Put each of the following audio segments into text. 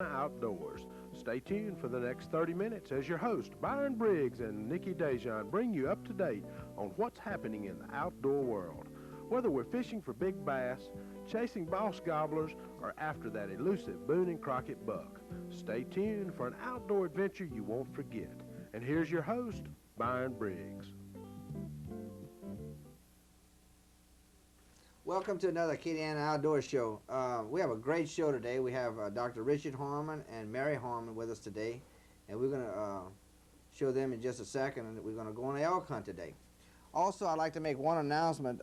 Outdoors. Stay tuned for the next 30 minutes as your host, Byron Briggs and Nikki Dejan, bring you up to date on what's happening in the outdoor world. Whether we're fishing for big bass, chasing boss gobblers, or after that elusive Boone and Crockett buck, stay tuned for an outdoor adventure you won't forget. And here's your host, Byron Briggs. Welcome to another Acadiana Outdoor Show. We have a great show today. We have Dr. Richard Harmon and Mary Harmon with us today, and we're going to show them in just a second, and we're going to go on an elk hunt today. Also, I'd like to make one announcement.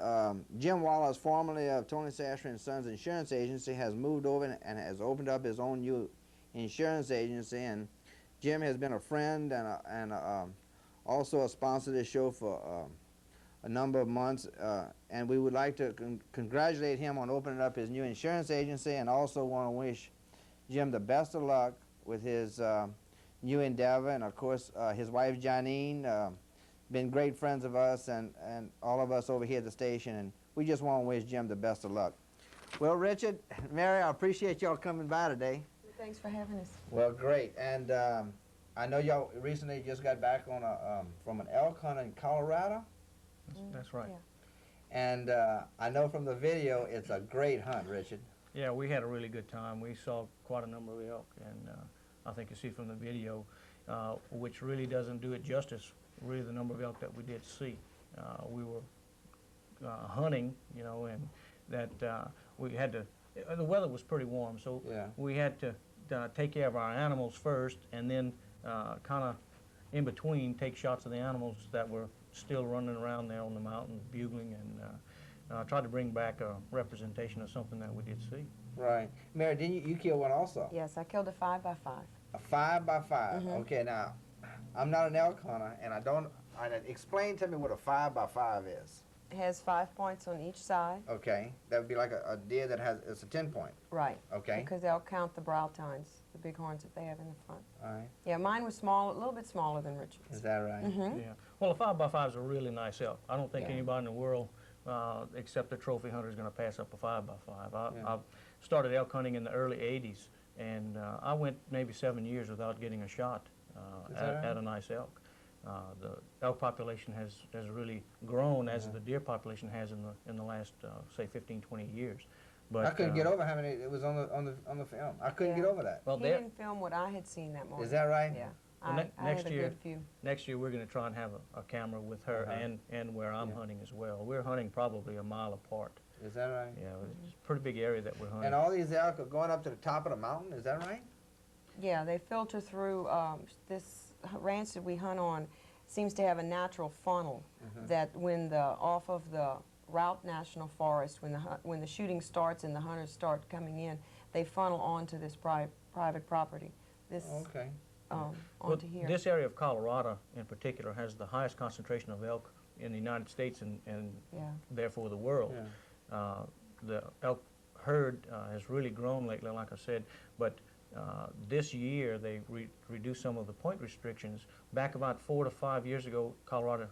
Jim Wallace, formerly of Tony Sasser and Sons Insurance Agency, has moved over and has opened up his own new insurance agency, and Jim has been a friend and also a sponsor of this show for a number of months, and we would like to congratulate him on opening up his new insurance agency, and also want to wish Jim the best of luck with his new endeavor. And of course, his wife Janine, been great friends of us and all of us over here at the station, and we just want to wish Jim the best of luck. Well, Richard, Mary, I appreciate y'all coming by today. Thanks for having us. Well, great. And I know y'all recently just got back on from an elk hunt in Colorado. That's right. Yeah. And I know from the video it's a great hunt, Richard. Yeah, we had a really good time. We saw quite a number of elk, and I think you see from the video, which really doesn't do it justice, really the number of elk that we did see. We were hunting, you know, and that we had to, the weather was pretty warm, so Yeah. we had to take care of our animals first, and then kind of in between take shots of the animals that were still running around there on the mountain, bugling, and tried to bring back a representation of something that we did see. Right. Mary, didn't you kill one also? Yes, I killed a 5x5. A 5x5. Mhm. Okay, now, I'm not an elk hunter, and explain to me what a 5x5 is. It has 5 points on each side. Okay, that would be like a deer that has, it's a 10-point. Right. Okay. Because they'll count the brow tines, the big horns that they have in the front. All right. Yeah, mine was small, a little bit smaller than Richard's. Is that right? Mm-hmm. Yeah. Well, a 5x5 is a really nice elk. I don't think Yeah. anybody in the world, except a trophy hunter, is going to pass up a 5x5. Yeah. I started elk hunting in the early 80s, and I went maybe 7 years without getting a shot Is that right? at a nice elk. The elk population has really grown as the deer population has in the last say 15, 20 years. But I couldn't get over how many it was on the film. I couldn't Yeah. get over that. well, He there, didn't film what I had seen that morning. Is that right? Yeah. Well, I next had a year- good few. next year we're going to try and have a camera with her and where I'm hunting as well. We're hunting probably a mile apart. Is that right? Yeah, it's a pretty big area that we're hunting. And all these elk are going up to the top of the mountain, is that right? Yeah, they filter through, this ranch that we hunt on seems to have a natural funnel that when off of the Route National Forest, when the shooting starts and the hunters start coming in, they funnel onto this private property. This Okay. Well, onto here. this area of Colorado in particular has the highest concentration of elk in the United States and Yeah. therefore the world. Yeah. The elk herd has really grown lately, like I said, but this year they reduced some of the point restrictions. Back about 4 to 5 years ago, Colorado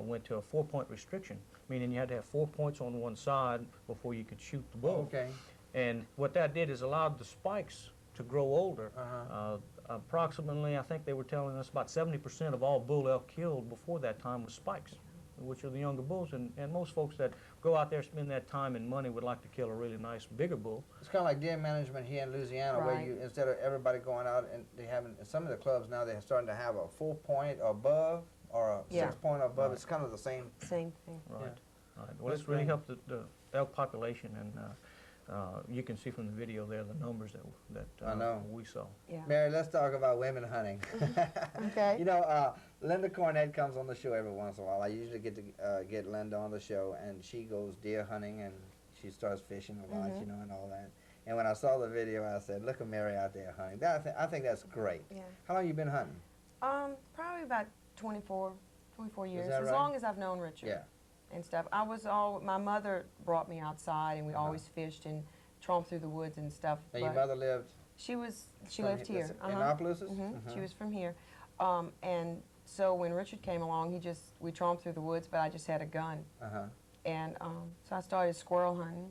went to a 4-point restriction, meaning you had to have 4 points on one side before you could shoot the bull. Okay. And what that did is allowed the spikes to grow older. Uh-huh. Approximately, I think they were telling us about 70% of all bull elk killed before that time was spikes, which are the younger bulls. And most folks that go out there spend that time and money would like to kill a really nice bigger bull. It's kind of like deer management here in Louisiana, where Right. you, instead of everybody going out and they having, some of the clubs now they're starting to have a 4-point or above or a Yeah. 6-point or above. Right. It's kind of the same. Same thing. Right. Yeah. Right. Well, That's it's really great. helped the elk population, and you can see from the video there the numbers that I know. we saw. Yeah. Mary, let's talk about women hunting. Okay. You know, Linda Cornett comes on the show every once in a while. I usually get to get Linda on the show, and she goes deer hunting, and she starts fishing a lot, you know, and all that. And when I saw the video, I said, look at Mary out there hunting. I think that's great. Yeah. How long you been hunting? Probably about 24 years, that as right? long as I've known Richard. Yeah. And stuff. My mother brought me outside, and we always fished and tromped through the woods and stuff. And your but mother lived? She from lived here. In Opelousas? She was from here. And so when Richard came along, we tromped through the woods, but I just had a gun. Uh-huh. And so I started squirrel hunting,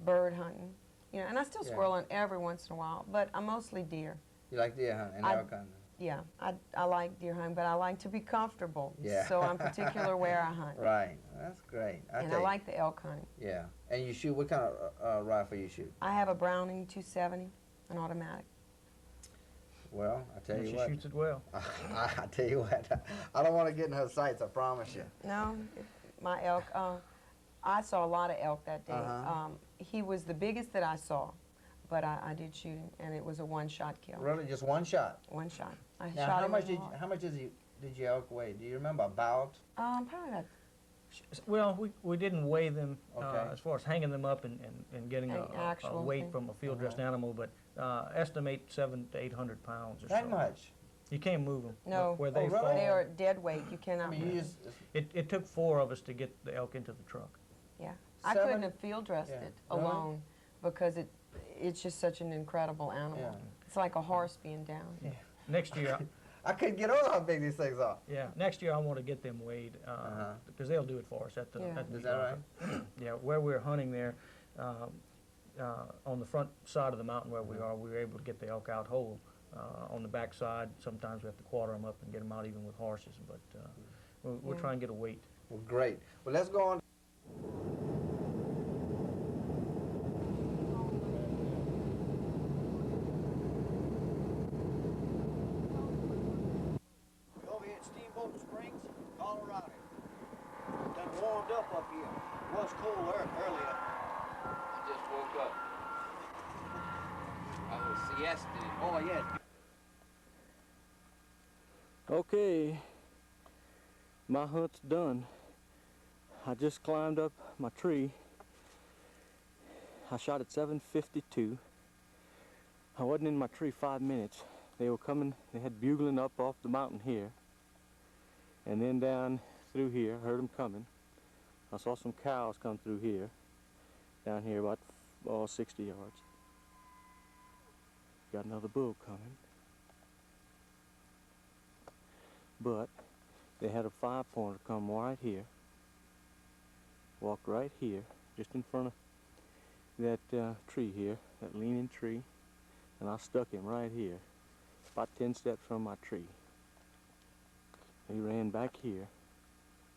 bird hunting, You know, and I still Yeah. squirrel in every once in a while, but I'm mostly deer. You like deer hunting and I- elk hunting? Yeah, I like deer hunting, but I like to be comfortable. Yeah. So I'm particular where I hunt. Right. That's great. And I tell you. like the elk hunting. Yeah. And you shoot, what kind of rifle you shoot? I have a Browning 270, an automatic. Well, I tell And you she what. shoots it well. I tell you what. I don't want to get in her sights, I promise you. No, my elk. I saw a lot of elk that day. Uh-huh. He was the biggest that I saw, but I did shoot him, and it was a one-shot kill. Really, just one shot. One shot. I Now, shot how him much in did the heart. how much did your elk weigh? Do you remember about? Probably about Well, we didn't weigh them Okay. as far as hanging them up and getting An a actual weight thing. from a field-dressed animal, but estimate 700 to 800 pounds or That so. much? You can't move them. No. Where they Oh, really? fall. They are dead weight. You I cannot mean, move. you them. just It took 4 of us to get the elk into the truck. Yeah. I Seven- couldn't have field dressed Yeah. it Really? alone because it's just such an incredible animal. Yeah. It's like a horse being down. Next year, I couldn't get over how big these things are. next year I want to get them weighed Uh-huh. because they'll do it for us at the. Yeah. At the Is that right? Yeah, where we're hunting there, on the front side of the mountain where we are, we were able to get the elk out whole. On the back side, sometimes we have to quarter them up and get them out even with horses, but we'll Yeah. try and get a weight. Well, great. Well, let's go on. Over here at Steamboat Springs, Colorado. Done warmed up here. Was cold earlier. I just woke up. I was siesting. Oh yeah. Okay, my hunt's done. I just climbed up my tree. I shot at 7:52. I wasn't in my tree 5 minutes. They were coming, they had bugling up off the mountain here. And then down through here, I heard them coming. I saw some cows come through here, down here about 60 yards. Got another bull coming. But they had a 5-pointer come right here, walked right here, just in front of that tree here, that leaning tree, and I stuck him right here, about 10 steps from my tree. He ran back here,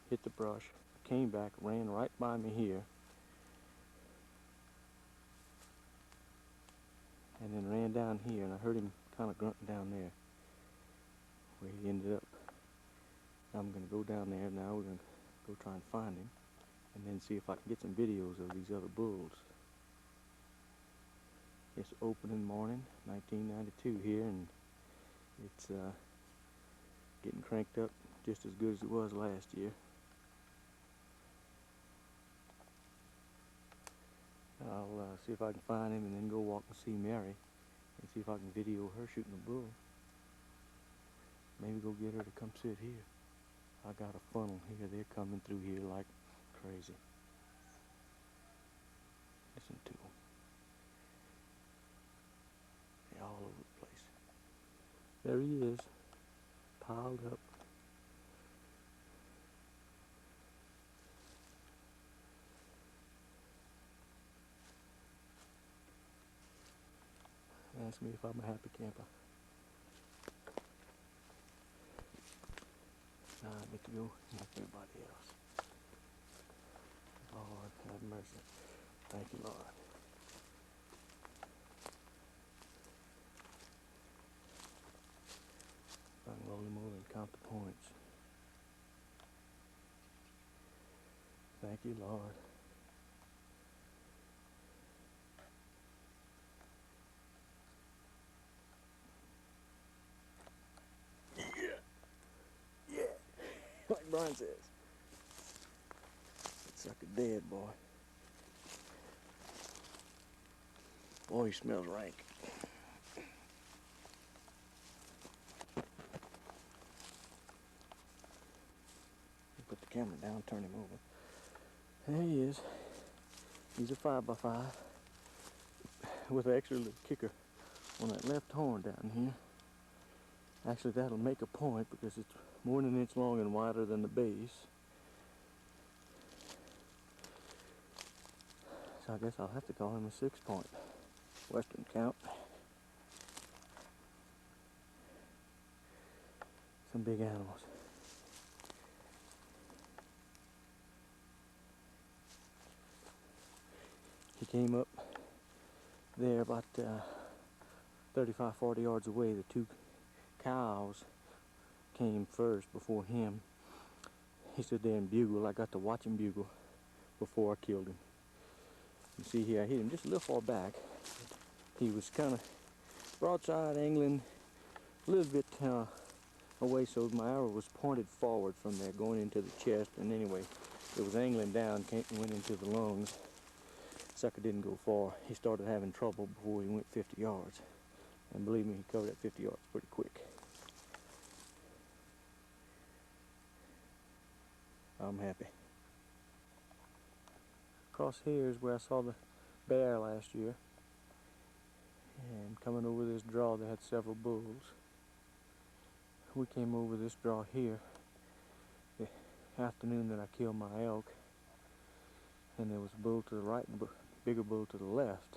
hit the brush, came back, ran right by me here, and then ran down here, and I heard him kind of grunting down there, where he ended up. I'm going to go down there now. We're going to go try and find him and then see if I can get some videos of these other bulls. It's opening morning, 1992 here, and it's getting cranked up just as good as it was last year. I'll see if I can find him and then go walk and see Mary and see if I can video her shooting a bull. Maybe go get her to come sit here. I got a funnel here. They're coming through here like crazy. Listen to them. They're all over the place. There he is, piled up. Ask me if I'm a happy camper. Now I get to go like everybody else. Lord, have mercy. Thank you, Lord. I can roll him over and count the points. Thank you, Lord. Like Brian says. That sucker dead, boy. Boy, he smells rank. Put the camera down, turn him over. There he is. He's a 5x5 with an extra little kicker on that left horn down here. Actually, that'll make a point because it's more than an inch long and wider than the base. So I guess I'll have to call him a 6-point. Western count. Some big animals. He came up there about 35, 40 yards away. The two cows came first before him. He stood there and bugled. I got to watch him bugle before I killed him. You see here, I hit him just a little far back. He was kind of broadside angling a little bit away, so my arrow was pointed forward from there, going into the chest, and anyway, it was angling down, went into the lungs. Sucker didn't go far. He started having trouble before he went 50 yards. And believe me, he covered that 50 yards pretty quick. I'm happy. Across here is where I saw the bear last year. And coming over this draw, they had several bulls. We came over this draw here the afternoon that I killed my elk. And there was a bull to the right and a bigger bull to the left.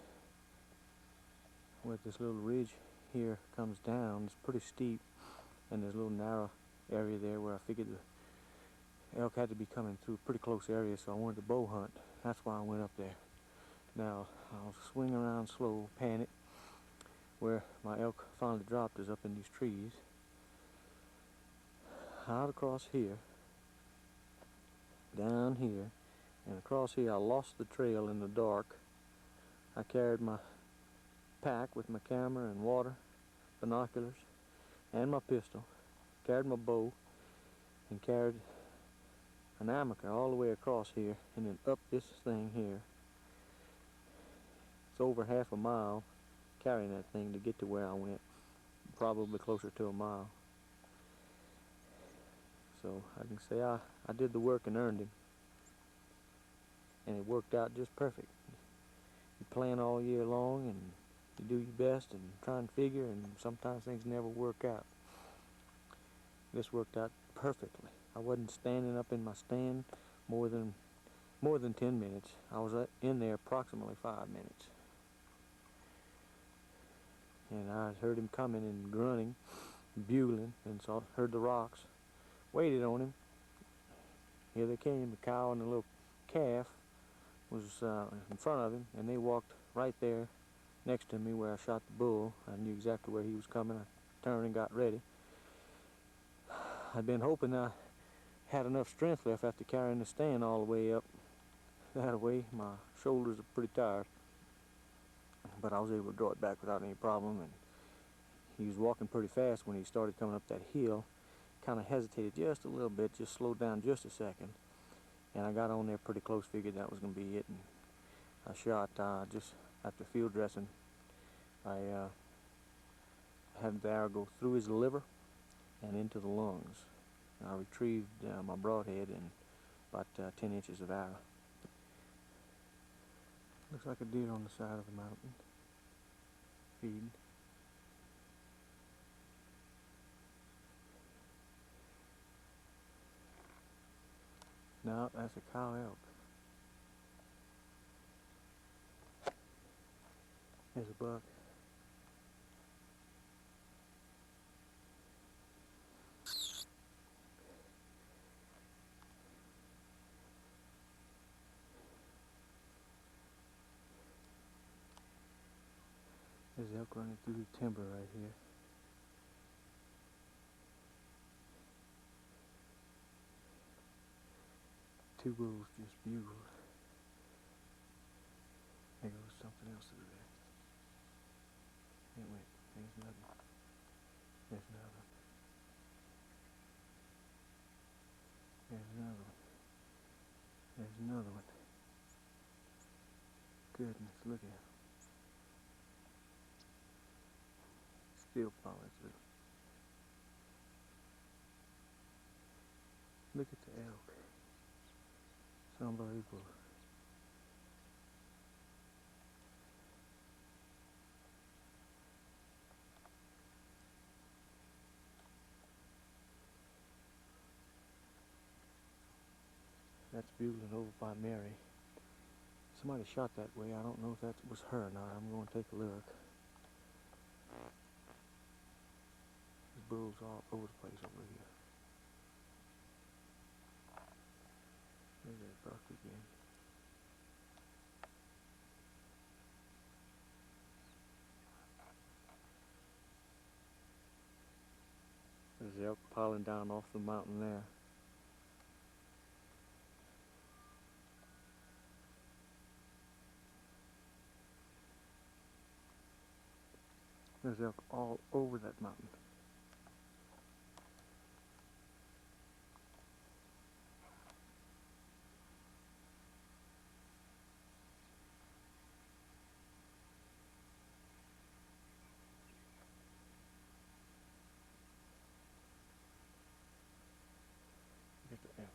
Where this little ridge here comes down, it's pretty steep, and there's a little narrow area there where I figured the elk had to be coming through a pretty close area, so I wanted to bow hunt. That's why I went up there. Now, I'll swing around slow, pan it. Where my elk finally dropped is up in these trees. Out across here, down here, and across here. I lost the trail in the dark. I carried my pack with my camera and water, binoculars, and my pistol. Carried my bow, and carried an amaker all the way across here, and then up this thing here. It's over half a mile carrying that thing to get to where I went. Probably closer to a mile. So I can say I did the work and earned him. And it worked out just perfect. You plan all year long and you do your best and try and figure, and sometimes things never work out. This worked out perfectly. I wasn't standing up in my stand more than 10 minutes. I was in there approximately 5 minutes. And I heard him coming and grunting, bugling, and so I heard the rocks. Waited on him. Here they came. The cow and the little calf was in front of him, and they walked right there next to me where I shot the bull. I knew exactly where he was coming. I turned and got ready. I'd been hoping I had enough strength left after carrying the stand all the way up that way. My shoulders are pretty tired, but I was able to draw it back without any problem. And he was walking pretty fast when he started coming up that hill. Kind of hesitated just a little bit, just slowed down just a second, and I got on there pretty close. Figured that was going to be it, and I shot just after field dressing. I had the arrow go through his liver and into the lungs. I retrieved my broadhead and about 10 inches of arrow. Looks like a deer on the side of the mountain, feeding. No, that's a cow elk. There's a buck. There's elk running through the timber right here. Two bulls just bugled. There goes something else through there. It went. There's another one. There's another one. There's another one. There's another one. Goodness, look at him. Still following through. Look at the elk. It's unbelievable. That's bugling over by Mary. somebody shot that way. I don't know if that was her or not. I'm going to take a look. There's bulls all over the place over here. There's that buck again. There's the elk piling down off the mountain there. There's elk all over that mountain. Look at the elk.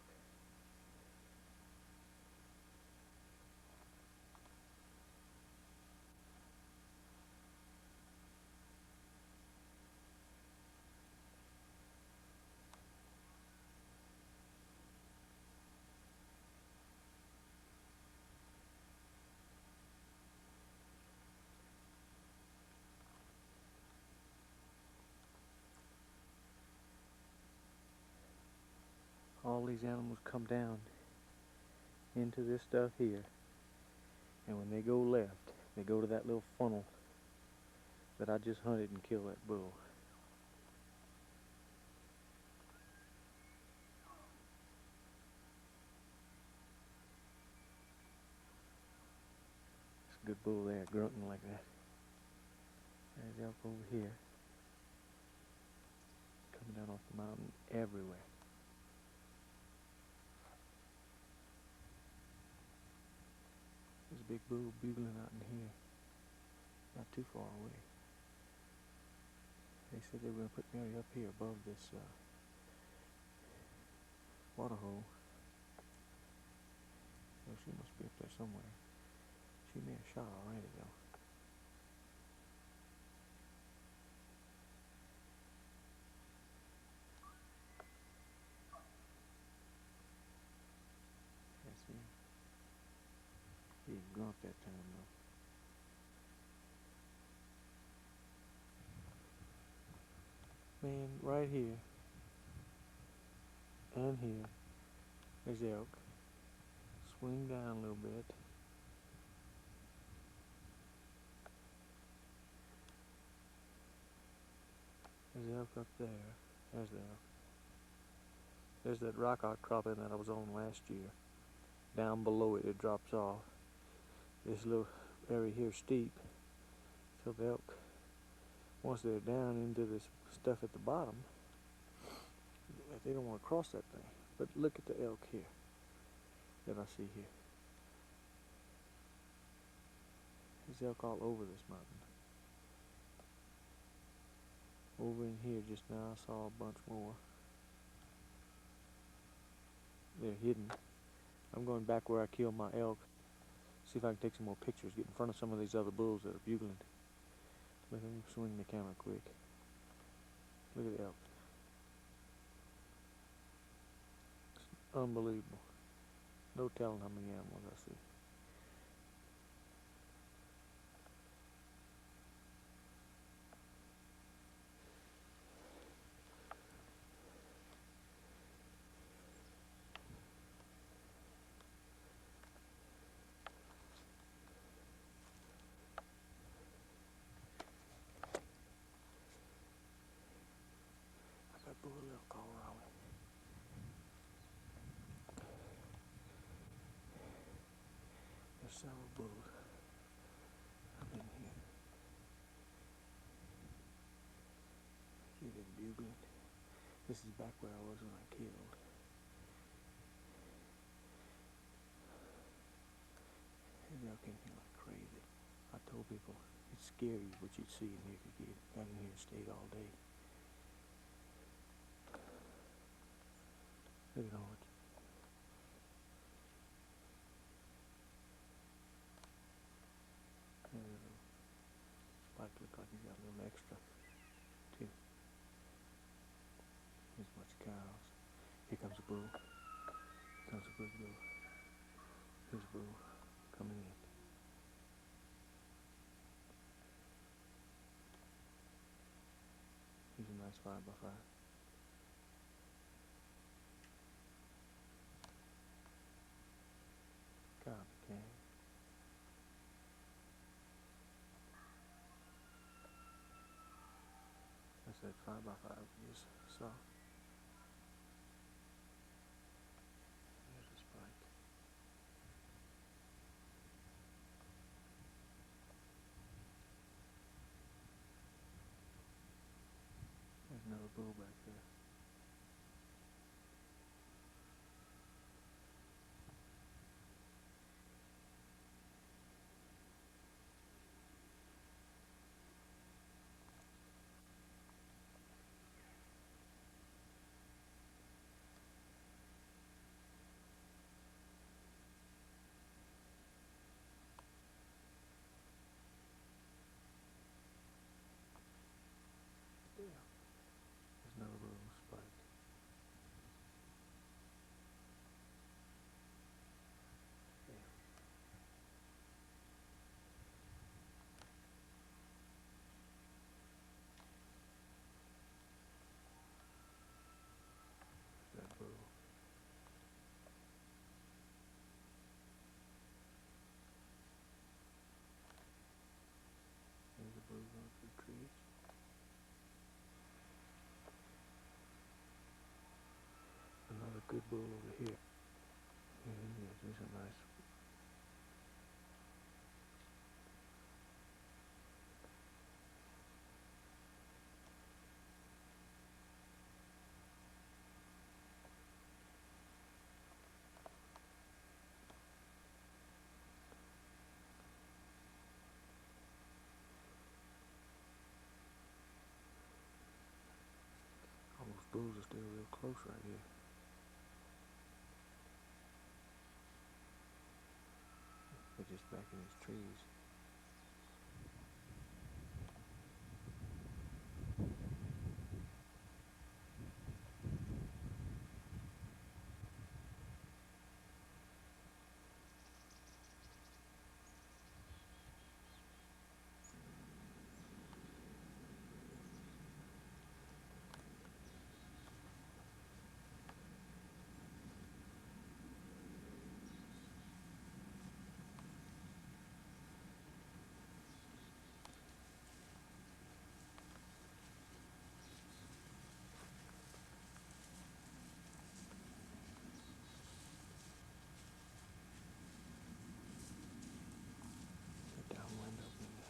All these animals come down into this stuff here, and when they go left, they go to that little funnel that I just hunted and killed that bull. It's a good bull there, grunting like that. There's elk over here, coming down off the mountain everywhere. There's a big bull bugling out in here, not too far away. They said they were going to put Mary up here above this water hole. So she must be up there somewhere. She may have shot already though. Can't see him. He didn't grunt that time though. Man, right here and here, there's elk. Swing down a little bit. There's elk up there. There's the elk. There's that rock outcropping that I was on last year. Down below it, it drops off. This little area here is steep, so the elk, once they're down into this stuff at the bottom, they don't want to cross that thing. But look at the elk here that I see here. There's elk all over this mountain. Over in here just now I saw a bunch more. They're hidden. I'm going back where I killed my elk. See if I can take some more pictures, get in front of some of these other bulls that are bugling. Let me swing the camera quick. Look at the elk. It's unbelievable. No telling how many animals I see. Bull elk all around me. There's several bulls up in here. See them bugling. This is back where I was when I killed. There's elk in here like crazy. I told people it's scary what you'd see in here if you got in here and stayed all day. Look at all it. Spike look like he's got a little extra too. There's a bunch of cows. Here comes a bull. Here comes a big bull. Here's a bull coming in. nice 5x5. Copy, can. I said 5x5 we just saw. There's a spike. There's another bull back there. There's another bull spike. There's that bull. There's a bull going through the trees. Another good bull over here. Yeah, he is. He's a nice. All those bulls are still real close right here. They're just back in these trees. They're downwind up in there.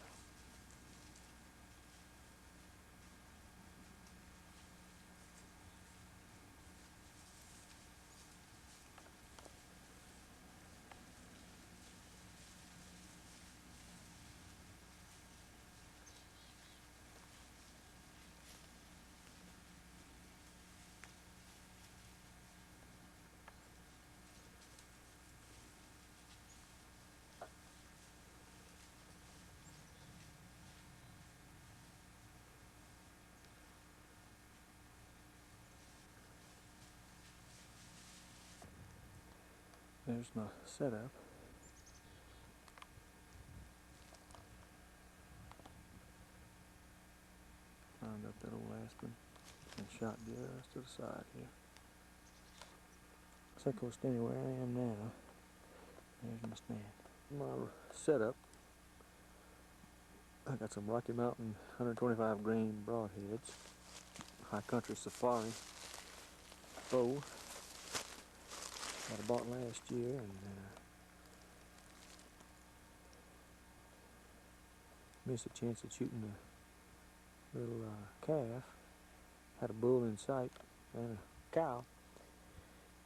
There's my setup. Lined up that old aspen and shot just to the side here. So close to anywhere I am now. There's my stand. My setup. I got some Rocky Mountain 125 grain broadheads. High Country Safari bow that I bought last year, and missed a chance of shooting a little calf. Had a bull in sight and a cow,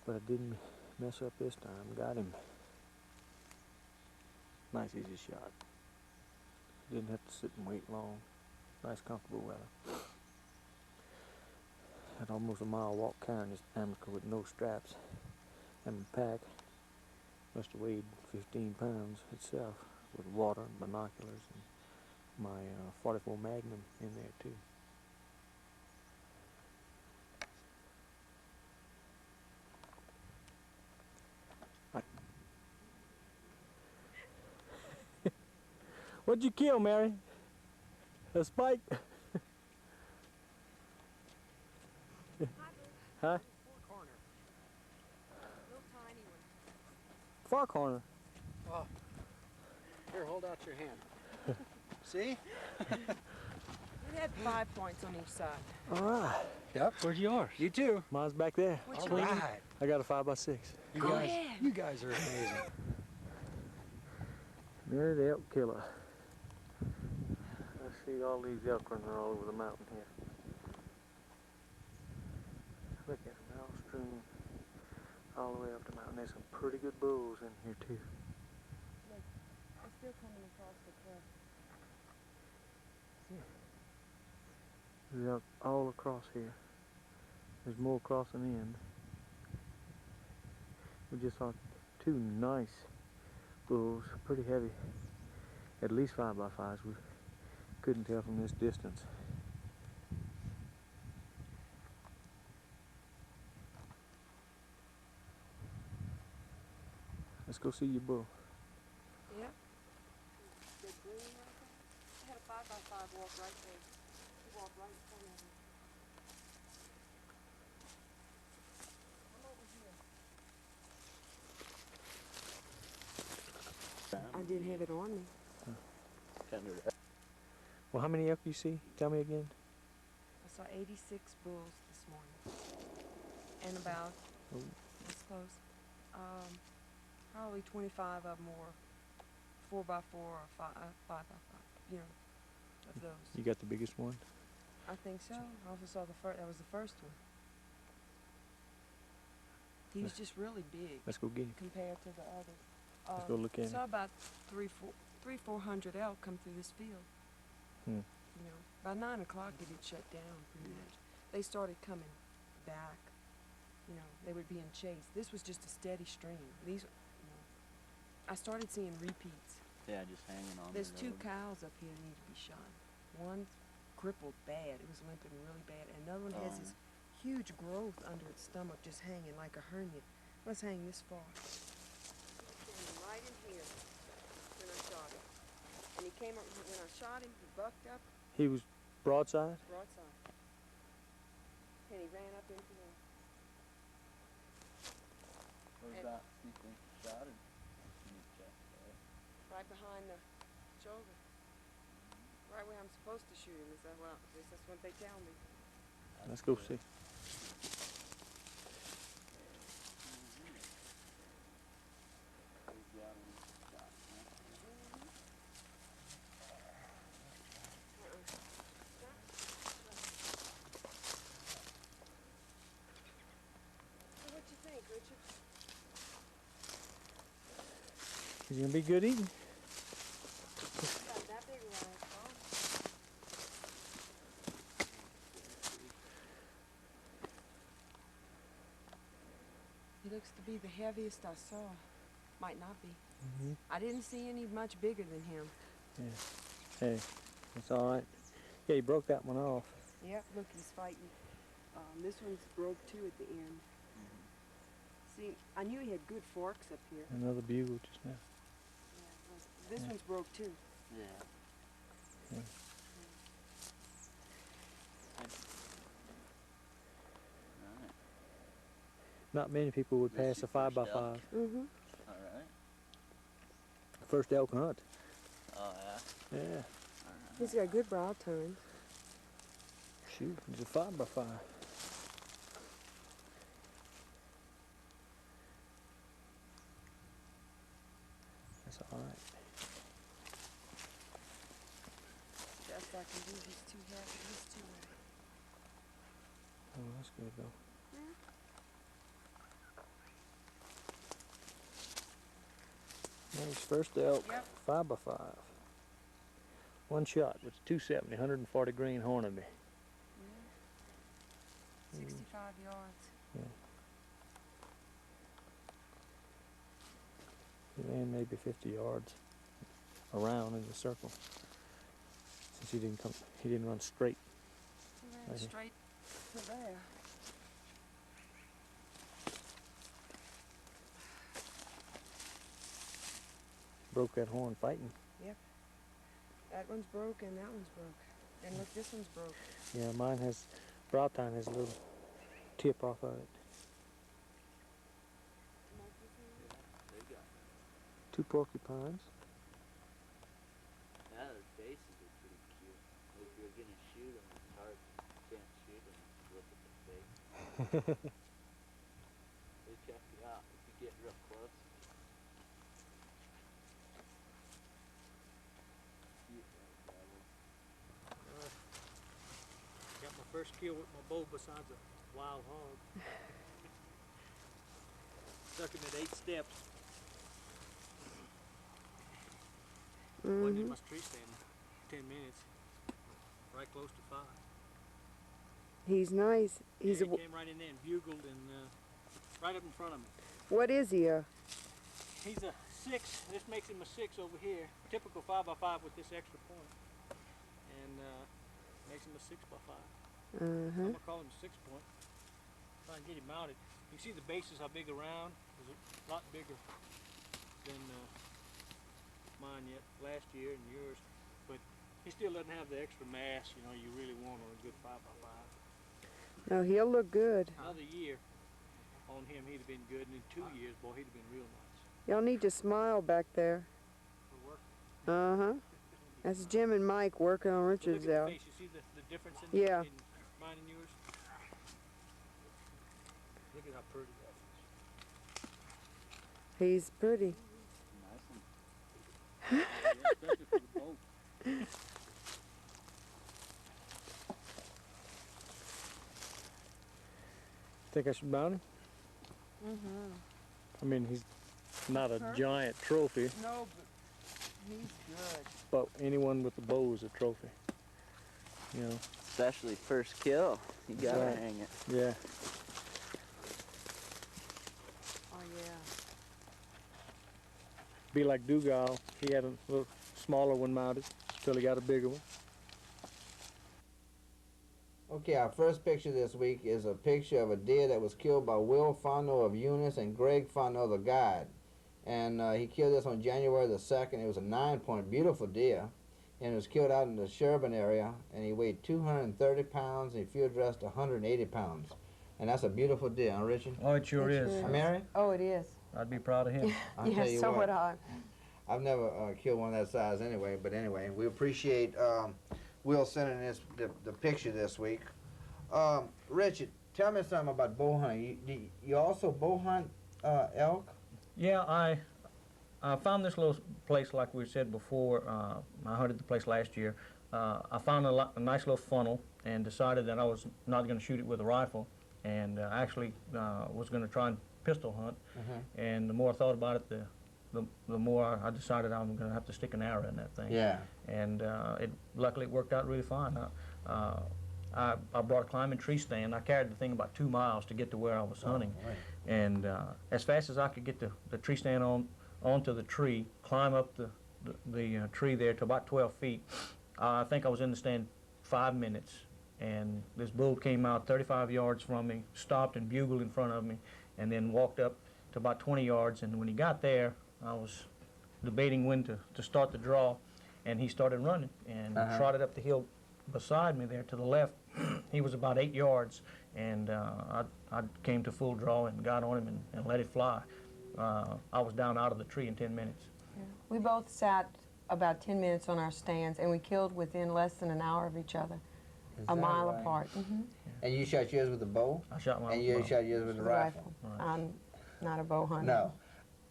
but I didn't mess up this time. Got him. Nice easy shot. Didn't have to sit and wait long. Nice comfortable weather. Had almost a mile walk carrying this hammock with no straps, and my pack must have weighed 15 pounds itself, with water and binoculars and my 44 Magnum in there too. What'd you kill, Mary? A spike? Huh? Far corner. Here, hold out your hand. See? We had 5 points on each side. All right. Yep. Where's yours? You too. Mine's back there. What's All yours? right. I got a 5x6. You guys are amazing. There's the elk killer. I see all these elk running all over the mountain here. Look at them, all strewn all the way up the mountain. There's some pretty good bulls in here too. They're still coming across the cliff. There's elk all across here. There's more crossing in. We just saw 2 nice bulls, pretty heavy, at least 5x5s. We couldn't tell from this distance. Let's go see your bull. Yep. The green right there. I had a 5x5 walk right there. He walked right in front of me. I did have it on me. Well, how many elk you see? Tell me again. I saw 86 bulls this morning. And about, that's close, probably 25 of them were 4x4 or 5x5, you know, of those. You got the biggest one? I think so. I also saw that was the first one. He was just really big Let's go get him. compared to the others. Let's go look at him. Saw about 400 elk come through this field. Hmm. You know, by 9 o'clock it had shut down pretty much. They started coming back. You know, they were being chased. This was just a steady stream. These, you know, I started seeing repeats. Yeah, just hanging on. There's the 2 road. cows up here that need to be shot. One crippled bad. It was limping really bad. And another one has Oh. this huge growth under its stomach just hanging like a hernia. Let's hang this far. He was standing right in here when I shot him. And he came up, when I shot him, he bucked up He was broadside? broadside. And he ran up into the... Where's and- that? You think you shot it? In his chest, right? right behind the shoulder. Right where I'm supposed to shoot him. Is that what? At least that's what they tell me. Let's go see. He's got him shot, huh? So what you think, Richard? He's gonna be good eating. About that big one, I saw. He looks to be the heaviest I saw. Might not be. I didn't see any much bigger than him. Hey, that's all right. Yeah, he broke that one off. Yep, look, he's fighting. This one's broke too at the end. See, I knew he had good forks up here. Another bugle just now. This one's broke too. Yeah. Yeah. Alright. Not many people would This pass a your first 5x5. elk? Mm-hmm. Alright. First elk hunt. Oh, yeah? Yeah. He's got good brow tone. Shoot, it's a 5x5. That's all right. Best I can do. He's too heavy. He's too heavy. Oh, that's good though. Nice first elk, Yep. 5x5. One shot with 270, 140 green Hornaby. 65 yards. He ran maybe 50 yards around in the circle. Since he didn't run straight. He ran Right here. straight to there. Broke that horn fighting. That one's broke and that one's broke. And look, this one's broke. Yeah, mine has, Brown has a little tip off of it. They got Two porcupines. now their faces are pretty cute. If you're gonna shoot them, it's hard. You can't shoot them. Look at the face. They check you out if you get real close. Cute little devils. Got my first kill with my bow besides a wild hog. Stuck him at 8 steps. Wasn't in my tree stand 10 minutes. Right close to 5. He's nice. He's He a, came right in there and bugled and right up in front of me. what is he? He's a 6. This makes him a 6 over here. Typical 5x5 with this extra point. And makes him a 6x5. I'm gonna call him a 6 point. Try and get him mounted. You can see the bases how big around. Is a lot bigger than mine yet last year and yours. But he still doesn't have the extra mass, you know, you really want on a good 5x5. No, he'll look good. Another year on him, he'd have been good, and in 2 years, boy, he'd have been real nice. Y'all need to smile back there. We're working. That's Jim and Mike working on But Richard's look at elk. the face. You see the difference in, Yeah. in mine and yours? Look at how pretty that is. He's pretty. Nice one. Yeah, especially for the boat. Think I should mount him? I mean, he's not a giant trophy, No, but he's good. but anyone with a bow is a trophy. You know, Especially first kill. You gotta Right. hang it. yeah. Oh, yeah. Be like Dougal. He had a little smaller one mounted till he got a bigger one. Okay, our first picture this week is a picture of a deer that was killed by Will Fonno of Eunice and Greg Fonno, the guide. And he killed this on January the 2nd. It was a 9-point, beautiful deer. And it was killed out in the Sherburne area. And he weighed 230 pounds and he field dressed 180 pounds. And that's a beautiful deer, huh, Richard? Oh, it sure It is. sure Mary? Oh, it is. I'd be proud of him. I'll tell Yes, you so what. would I. I've never killed one that size anyway, but anyway, we appreciate Will sending us the picture this week. Richard, tell me something about bow hunting. You also bow hunt elk? Yeah, I found this little place like we said before. I hunted the place last year. I found a nice little funnel and decided that I was not going to shoot it with a rifle, and actually was going to try and pistol hunt. And the more I thought about it, the more I decided I'm going to have to stick an arrow in that thing. Yeah. And luckily it worked out really fine. I brought a climbing tree stand. I carried the thing about 2 miles to get to where I was hunting. right. And as fast as I could get the tree stand onto the tree, climb up the tree there to about 12 feet, I think I was in the stand 5 minutes. And this bull came out 35 yards from me, stopped and bugled in front of me, and then walked up to about 20 yards. And when he got there, I was debating when to start the draw, and he started running and trotted up the hill beside me there to the left. He was about 8 yards, and I came to full draw and got on him and let it fly. I was down out of the tree in 10 minutes. We both sat about 10 minutes on our stands, and we killed within less than an hour of each other, Is a that mile right? apart. And you shot yours with a bow? I shot my And you bow. shot yours with a rifle? I'm not a bow hunter. No.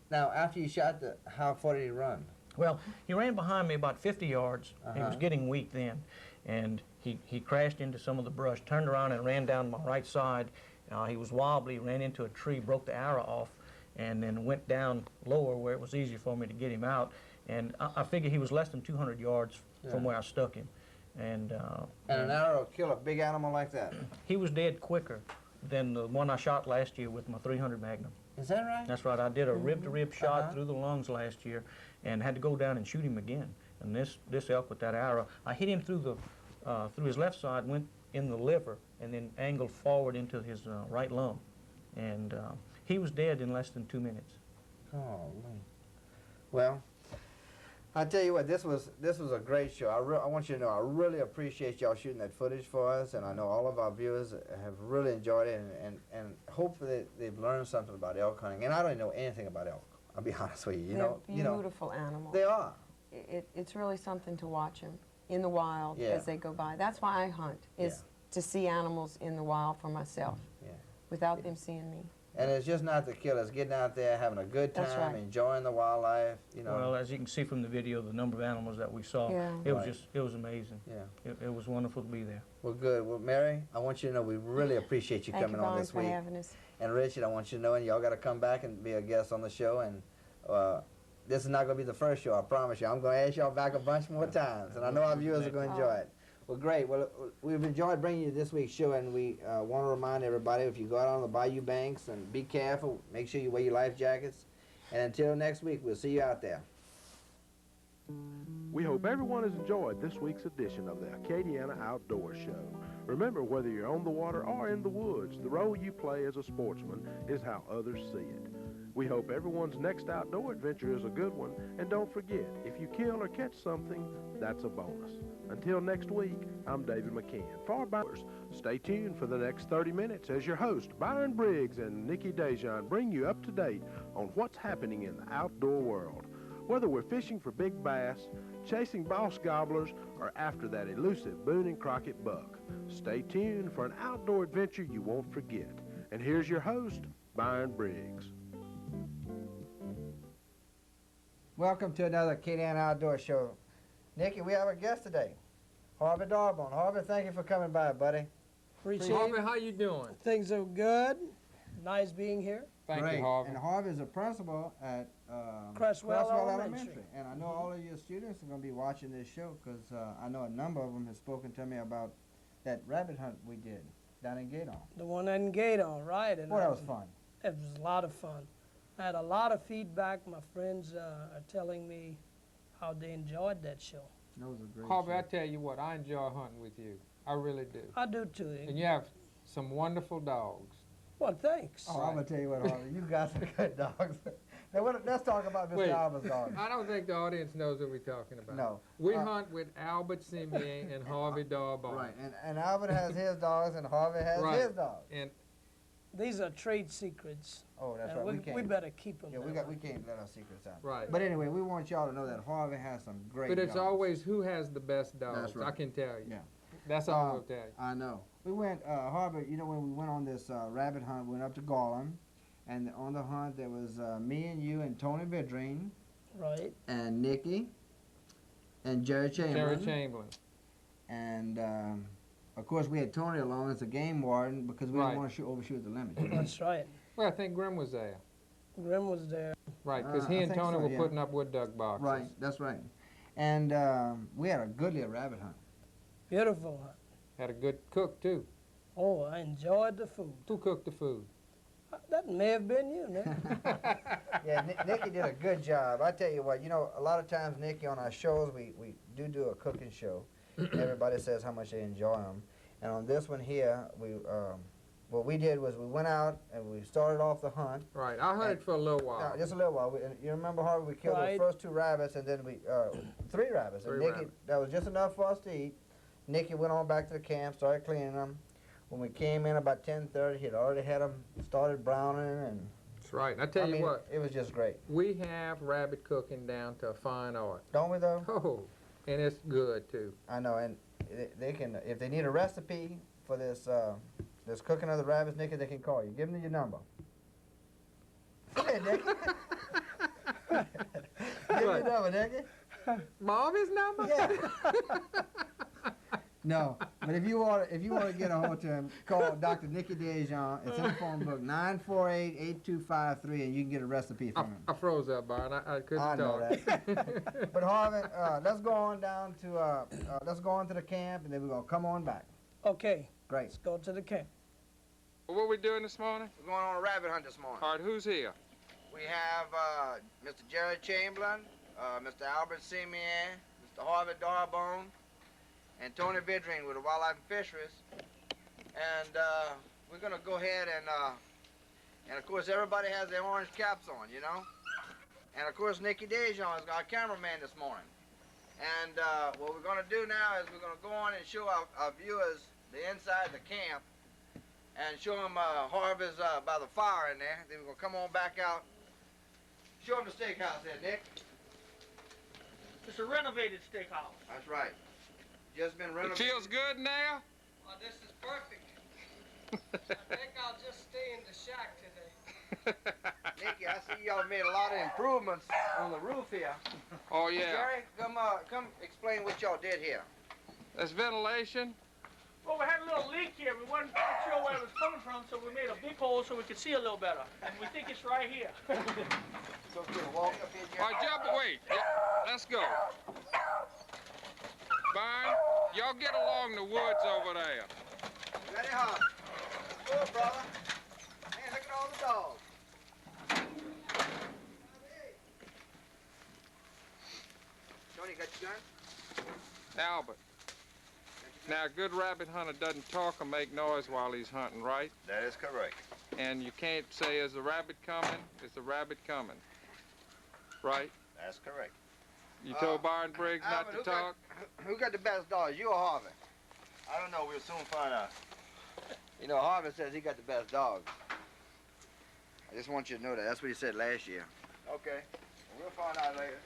Now, after you shot how far did he run? Well, he ran behind me about 50 yards. He was getting weak then, and he crashed into some of the brush, turned around and ran down my right side. He was wobbly, ran into a tree, broke the arrow off, and then went down lower where it was easier for me to get him out. And I figured he was less than 200 yards from where I stuck him. And an arrow will kill a big animal like that? he was dead quicker than the one I shot last year with my 300 Magnum. Is that right? That's right. I did a rib-to-rib shot through the lungs last year, and had to go down and shoot him again. And this elk with that arrow, I hit him through his left side, went in the liver, and then angled forward into his right lung, and he was dead in less than 2 minutes. Oh, well, I tell you what, this was a great show. I want you to know I really appreciate y'all shooting that footage for us, and I know all of our viewers have really enjoyed it, and hopefully they've learned something about elk hunting. And I don't know anything about elk. I'll be honest with you. They're You know, beautiful animals. they are. It's really something to watch them in the wild Yeah. as they go by. That's why I hunt, is to see animals in the wild for myself, Yeah. without them seeing me. And it's just not the kill. It's getting out there, having a good time, That's right. enjoying the wildlife. You know. Well, as you can see from the video, the number of animals that we saw, Yeah. it was Right. it was amazing. Yeah. It was wonderful to be there. Well, good. Well, Mary, I want you to know we really appreciate you Thank coming you, on Vaughn, this for week. having us. And Richard, I want you to know, and y'all got to come back and be a guest on the show. And this is not going to be the first show, I promise you. I'm going to ask y'all back a bunch more times, and I know our viewers are going to enjoy it. Well, great. Well, we've enjoyed bringing you this week's show, and we want to remind everybody, if you go out on the bayou banks, and be careful, make sure you wear your life jackets. And until next week, we'll see you out there. We hope everyone has enjoyed this week's edition of the Acadiana Outdoor Show. Remember, whether you're on the water or in the woods, the role you play as a sportsman is how others see it. We hope everyone's next outdoor adventure is a good one, and don't forget, if you kill or catch something, that's a bonus. Until next week, I'm David McCann. For Byers, stay tuned for the next 30 minutes as your host, Byron Briggs and Nikki Dejan, bring you up to date on what's happening in the outdoor world. Whether we're fishing for big bass, chasing boss gobblers, or after that elusive Boone and Crockett buck, stay tuned for an outdoor adventure you won't forget. And here's your host, Byron Briggs. Welcome to another Acadiana Outdoor Show. Nikki, we have a guest today, Harvey Darbone. Harvey, thank you for coming by, buddy. Harvey, how you doing? Things are good. Nice being here. Thank Great. you, Harvey. And Harvey is a principal at Crestwell Elementary. And I know all of your students are going to be watching this show because I know a number of them have spoken to me about that rabbit hunt we did down in Gaydon. The one in Gaydon, right? And Boy, that was fun. It was a lot of fun. I had a lot of feedback. My friends are telling me how they enjoyed that show. That was a great Harvey, show. I tell you what, I enjoy hunting with you. I really do. I do too. And you have some wonderful dogs. Well, thanks. Oh, I'm going to tell you what, Harvey, you got some good dogs. Now, let's talk about Mr. Wait. Alba's dog. I don't think the audience knows what we're talking about. No. We hunt with Albert Simeon and Harvey Darbone. Right, and Albert has his dogs and Harvey has Right. his dogs. And These are trade secrets. Oh, that's and right. we better keep them. Yeah, we can't let our secrets out. Right. But anyway, we want y'all to know that Harvey has some great but it's dogs. always who has the best dogs. That's right. I can tell you. Yeah. That's all I'll tell you. I know. We went, Harvey, you know, when we went on this rabbit hunt, we went up to Garland, and on the hunt there was me and you and Tony Vidrine. Right. And Nikki. And Jerry Chamberlain. Jerry Chamberlain. And, of course, we had Tony along as a game warden because we didn't want to overshoot the limit. That's right. Well, I think Grim was there. Grim was there. Right, because he I and think Tony so, were yeah. putting up wood duck boxes. Right, that's right. And we had a good little rabbit hunt. Beautiful hunt. Had a good cook, too. Oh, I enjoyed the food. Who cooked the food? That may have been you, Nick. Yeah, Nikki did a good job. I tell you what, you know, a lot of times, Nikki, on our shows, we do a cooking show. Everybody says how much they enjoy them. And on this one here, what we did was we went out and we started off the hunt. Right, I hunted for a little while. Just a little while. And you remember how we killed Right. the first 2 rabbits and then we, 3 rabbits. And Three Nikki, rabbits. that was just enough for us to eat. Nikki went on back to the camp, started cleaning them. When we came in about 10:30, he'd already had them started browning, and That's right. I tell you what, it was just great. we have rabbit cooking down to a fine art. Don't we though? Oh, and it's good too. I know, and they can, if they need a recipe for this this cooking of the rabbits, Nikki, they can call you. Give them your number. Go ahead, Nikki. Give me your number, Nikki. Bobby's number? Yeah. No, but if you want to get a hold of him, call Dr. Nikki Dejan. It's in the phone book, 948-8253, and you can get a recipe from him. I froze up, Byron. I couldn't I know talk. that. But Harvey, let's go on down to let's go on to the camp, and then we're gonna come on back. Okay, Great. let's go to the camp. What are we doing this morning? We're going on a rabbit hunt this morning. All right, who's here? We have Mr. Jerry Chamberlain, Mr. Albert Simeon, Mr. Harvey Darbone, and Tony Vidrine with the Wildlife and Fisheries. And we're gonna go ahead and of course everybody has their orange caps on, you know. And of course, Nicky Dejon is our cameraman this morning. And what we're going to do now is we're going to go on and show our viewers the inside of the camp and show them Harvey's by the fire in there. Then we're going to come on back out. Show them the steakhouse there, Nick. It's a renovated steakhouse. That's right. Just been renovated. It feels good now? Well, this is perfect. I think I'll just stay in the shack today. Nicky, I see y'all made a lot of improvements on the roof here. Oh, yeah. Jerry, come explain what y'all did here. There's ventilation. Well, we had a little leak here. We weren't quite sure where it was coming from, so we made a big hole so we could see a little better. And we think it's right here. So good. Walk up here, All right, jump away. Yeah, let's go. Byron, y'all get along the woods over there. Ready, Harvey? Let's go, brother. Man, look at all the dogs. Tony, got your gun? Albert. Now, a good rabbit hunter doesn't talk or make noise while he's hunting, right? That is correct. And you can't say, is the rabbit coming? Is the rabbit coming? Right? That's correct. You told Byron Briggs not to talk? Who got the best dogs, you or Harvey? I don't know. We'll soon find out. You know, Harvey says he got the best dogs. I just want you to know that. That's what he said last year. Okay. We'll find out later.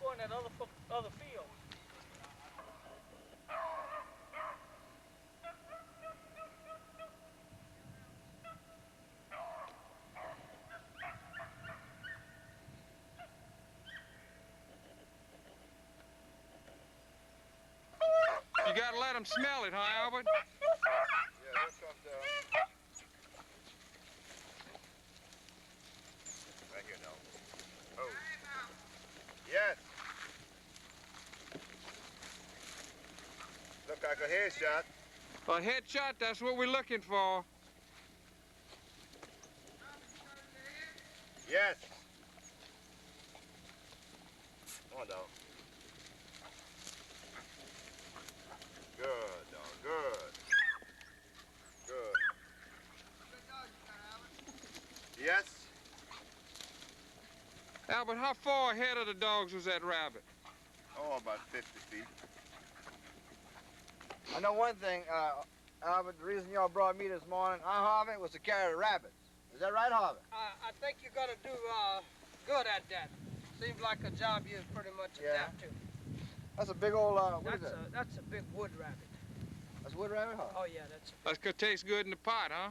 Go in that other field. You gotta let them smell it, huh, Albert? Yeah, that comes down. Right here now. Oh. Yes. Look like a headshot. A headshot, that's what we're looking for. Yes. Come on, dog. Good, dog. Good. Good. Yes. Albert, how far ahead of the dogs was that rabbit? Oh, about 50 feet. I know one thing, Albert, the reason y'all brought me this morning, Harvey, was to carry the rabbits. Is that right, Harvey? I think you're gonna do good at that. Seems like a job you pretty much adapt to. That's a big old, what is that? That's a big wood rabbit. That's wood rabbit, huh? Oh yeah, that's. That's gonna taste good in the pot, huh?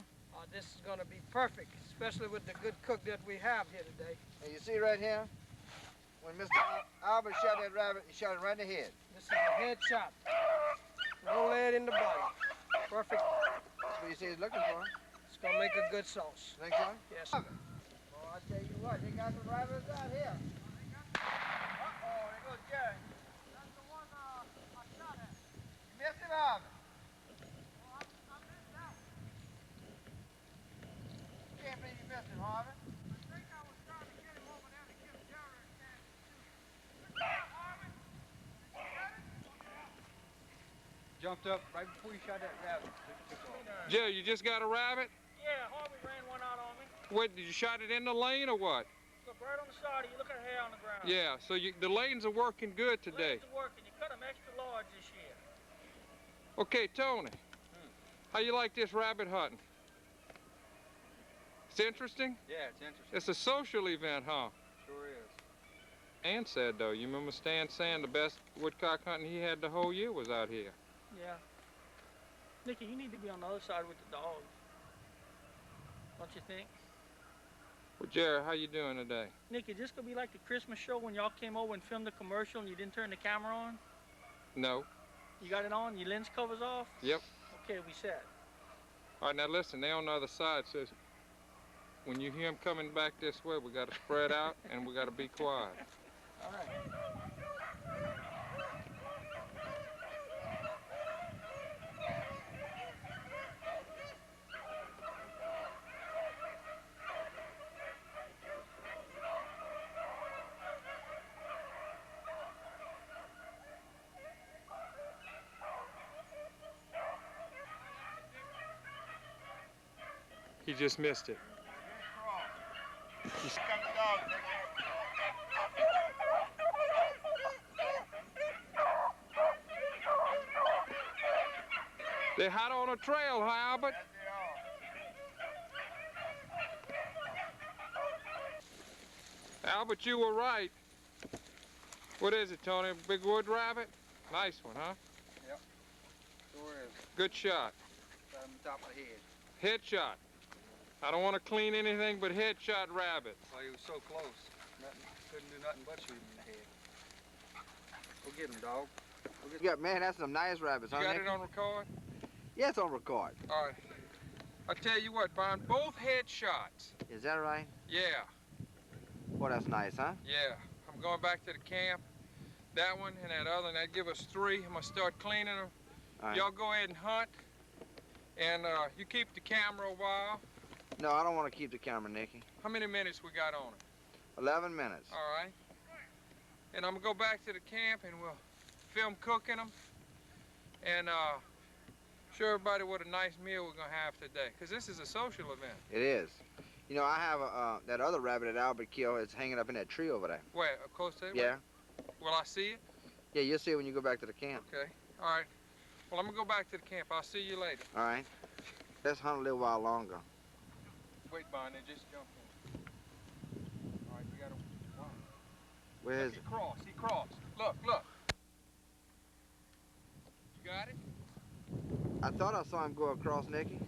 This is gonna be perfect, especially with the good cook that we have here today. And you see right here, when Mr. Albert shot that rabbit, he shot it right in the head. This is a head shot. No lead in the body. Perfect. That's what you see he's looking for. It's gonna make a good sauce. Think so? Yes. Oh, I tell you what, they got some rabbits out here. Uh-oh, there goes Jerry. That's the one I shot at. You missed him, Albert. Can't believe you missed him, Harvey. I think I was trying to get him over there to give Jerry a chance to shoot. Look out, Harvey. Did you get it? Jumped up right before you shot that rabbit. Joe, you just got a rabbit? Yeah, Harvey ran one out on me. What, did you shot it in the lane or what? Look right on the side of you. Look at the hair on the ground. Yeah, so the lanes are working good today. Lanes are working. You cut them extra large this year. Okay, Tony, how you like this rabbit hunting? It's interesting? Yeah, it's interesting. It's a social event, huh? Sure is. Ann said, though, you remember Stan saying the best woodcock hunting he had the whole year was out here. Yeah. Nicky, you need to be on the other side with the dogs. Don't you think? Well, Jerry, how you doing today? Nicky, this could be like the Christmas show when y'all came over and filmed the commercial and you didn't turn the camera on? No. You got it on? Your lens covers off? Yep. Okay, we set. All right, now listen, they're on the other side, so when you hear them coming back this way, we got to spread out and we got to be quiet. All right. He just missed it. Here come the dog, Nicky. They're hot on a trail, huh, Albert? Albert, you were right. What is it, Tony? Big wood rabbit? Nice one, huh? Yep. Sure is. Good shot. Right on the top of the head. Headshot. I don't want to clean anything but headshot rabbit. Oh, he was so close. Nothing, couldn't do nothing but shoot him in the head. Go get him, dog. Go get Yeah, man, that's some nice rabbits, You huh, got Nicky? it on record? Yeah, it's on record. All right. I tell you what, Byron, both headshots. Is that right? Yeah, Well, that's nice, huh? yeah. I'm going back to the camp. That one and that other, and that give us 3. I'm gonna start cleaning them. All right. Y'all go ahead and hunt, and you keep the camera a while. No, I don't want to keep the camera, Nicky. How many minutes we got on it? 11 minutes. All right. And I'm gonna go back to the camp and we'll film cooking them, and show everybody what a nice meal we're gonna have today. Cause this is a social event. It is. You know, I have that other rabbit that Albert killed. It's hanging up in that tree over there. Where? Close to it? Yeah. Will I see it? Yeah, you'll see it when you go back to the camp. Okay. All right. Well, I'm gonna go back to the camp. I'll see you later. All right. Let's hunt a little while longer. Wait, Barney, just jump in. All right, we gotta. Wow. Where is He it? crossed. He crossed. Look, look. You got it? I thought I saw him go across, Nicky.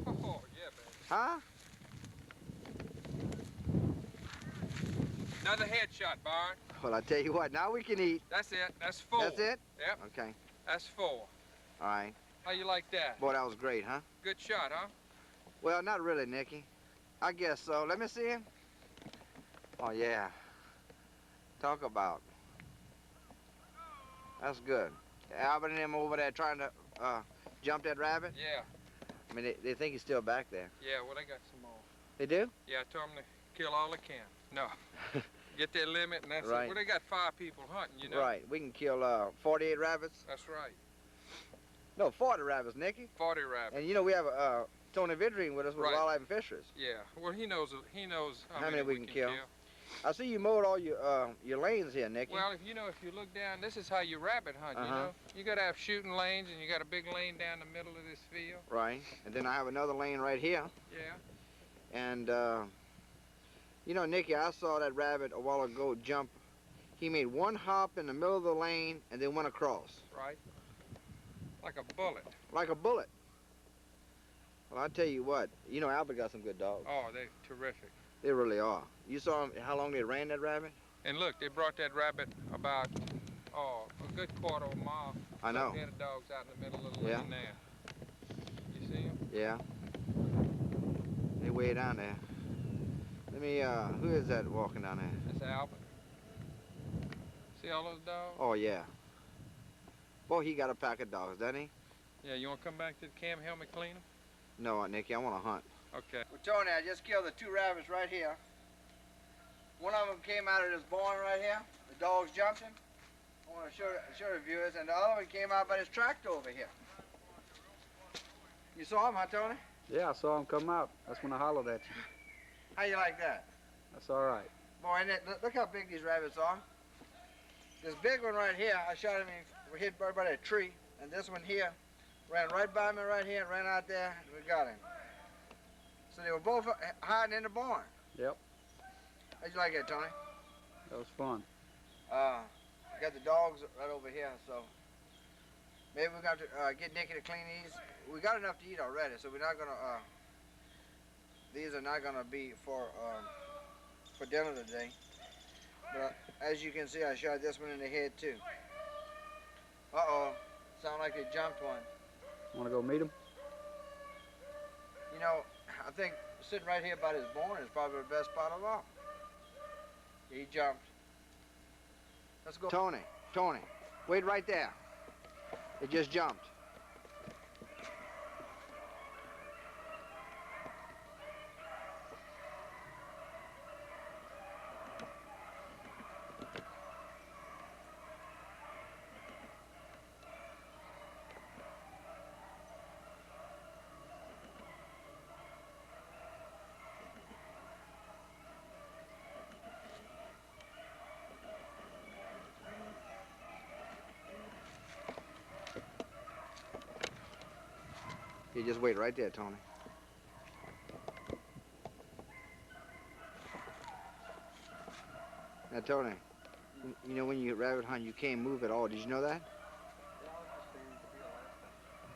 Oh, yeah, baby. Huh? Another headshot, Byron. Well, I tell you what, now we can eat. That's it. That's 4. That's it? Yep. Okay. That's 4. All right. How you like that? Boy, that was great, huh? Good shot, huh? Well, not really, Nicky. I guess so. Let me see him. Oh, yeah. Talk about. That's good. Albert and them over there trying to jump that rabbit. Yeah. I mean, they think he's still back there. Yeah, well, they got some more. They do? Yeah, I told them to kill all they can. No. Get their limit, and that's Right. it. Well, they got 5 people hunting, you know. Right. We can kill 48 rabbits. That's right. No, 40 rabbits, Nicky. 40 rabbits. And you know, we have Tony Vidrine with us with Right. Wildlife and Fisheries. Yeah. Well, he knows How many we can kill. I see you mowed all your lanes here, Nicky. Well, if you look down, this is how you rabbit hunt, you Uh-huh. know. You got to have shooting lanes, and you got a big lane down the middle of this field. Right. And then I have another lane right here. Yeah. And, you know, Nicky, I saw that rabbit a while ago jump. He made one hop in the middle of the lane and then went across. Right. Like a bullet. Like a bullet. Well, I tell you what, you know, Albert got some good dogs. Oh, they're terrific. They really are. You saw how long they ran that rabbit? And look, they brought that rabbit about, a good quarter of a mile. I know. They had the dogs out in the middle of the Yeah. lane there. You see them? Yeah. They way down there. Let me, who is that walking down there? That's Albert. See all those dogs? Oh, yeah. Boy, he got a pack of dogs, doesn't he? Yeah, you want to come back to the camp and help me clean them? No, Nicky, I want to hunt. Okay. Well, Tony, I just killed the 2 rabbits right here. One of them came out of this barn right here. The dogs jumped him. I want to show the viewers. And the other one came out by this tractor over here. You saw him, huh, Tony? Yeah, I saw him come out. That's when I hollered at you. How you like that? That's all right. Boy, look how big these rabbits are. This big one right here, I shot him, we hit right by that tree. And this one here ran right by me right here and ran out there, and we got him. So they were both hiding in the barn. Yep, How'd you like that, Tony? that was fun. We got the dogs right over here, so maybe we're going to get Nicky to clean these. We got enough to eat already, so we're not going to, these are not going to be for dinner today. But as you can see, I shot this one in the head too. Uh-oh, sound like they jumped one. Want to go meet him? You know, I think sitting right here by this barn is probably the best spot of all. He jumped. Let's go. Tony, wait right there. It just jumped. You just wait right there, Tony. Now, Tony, you know when you rabbit hunt, you can't move at all. Did you know that? Yeah, I was just standing still last time.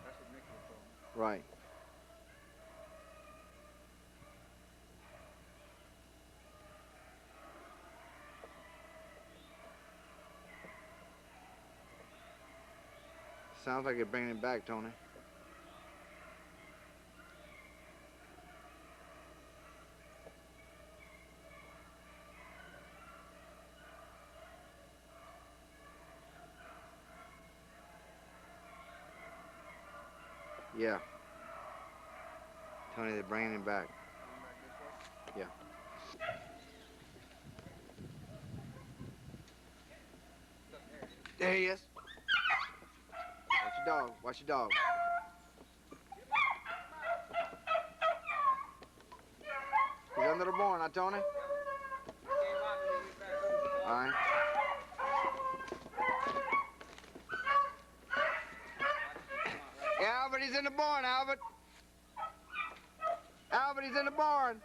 That's what Nicky told me. Right. Sounds like you're bringing it back, Tony. Yeah. Tony, they're bringing him back. Yeah. There he is. Watch your dog. Watch your dog. He's under the barn, huh, Tony? All right. Yeah, Albert, he's in the barn, Albert. Albert, he's in the barn.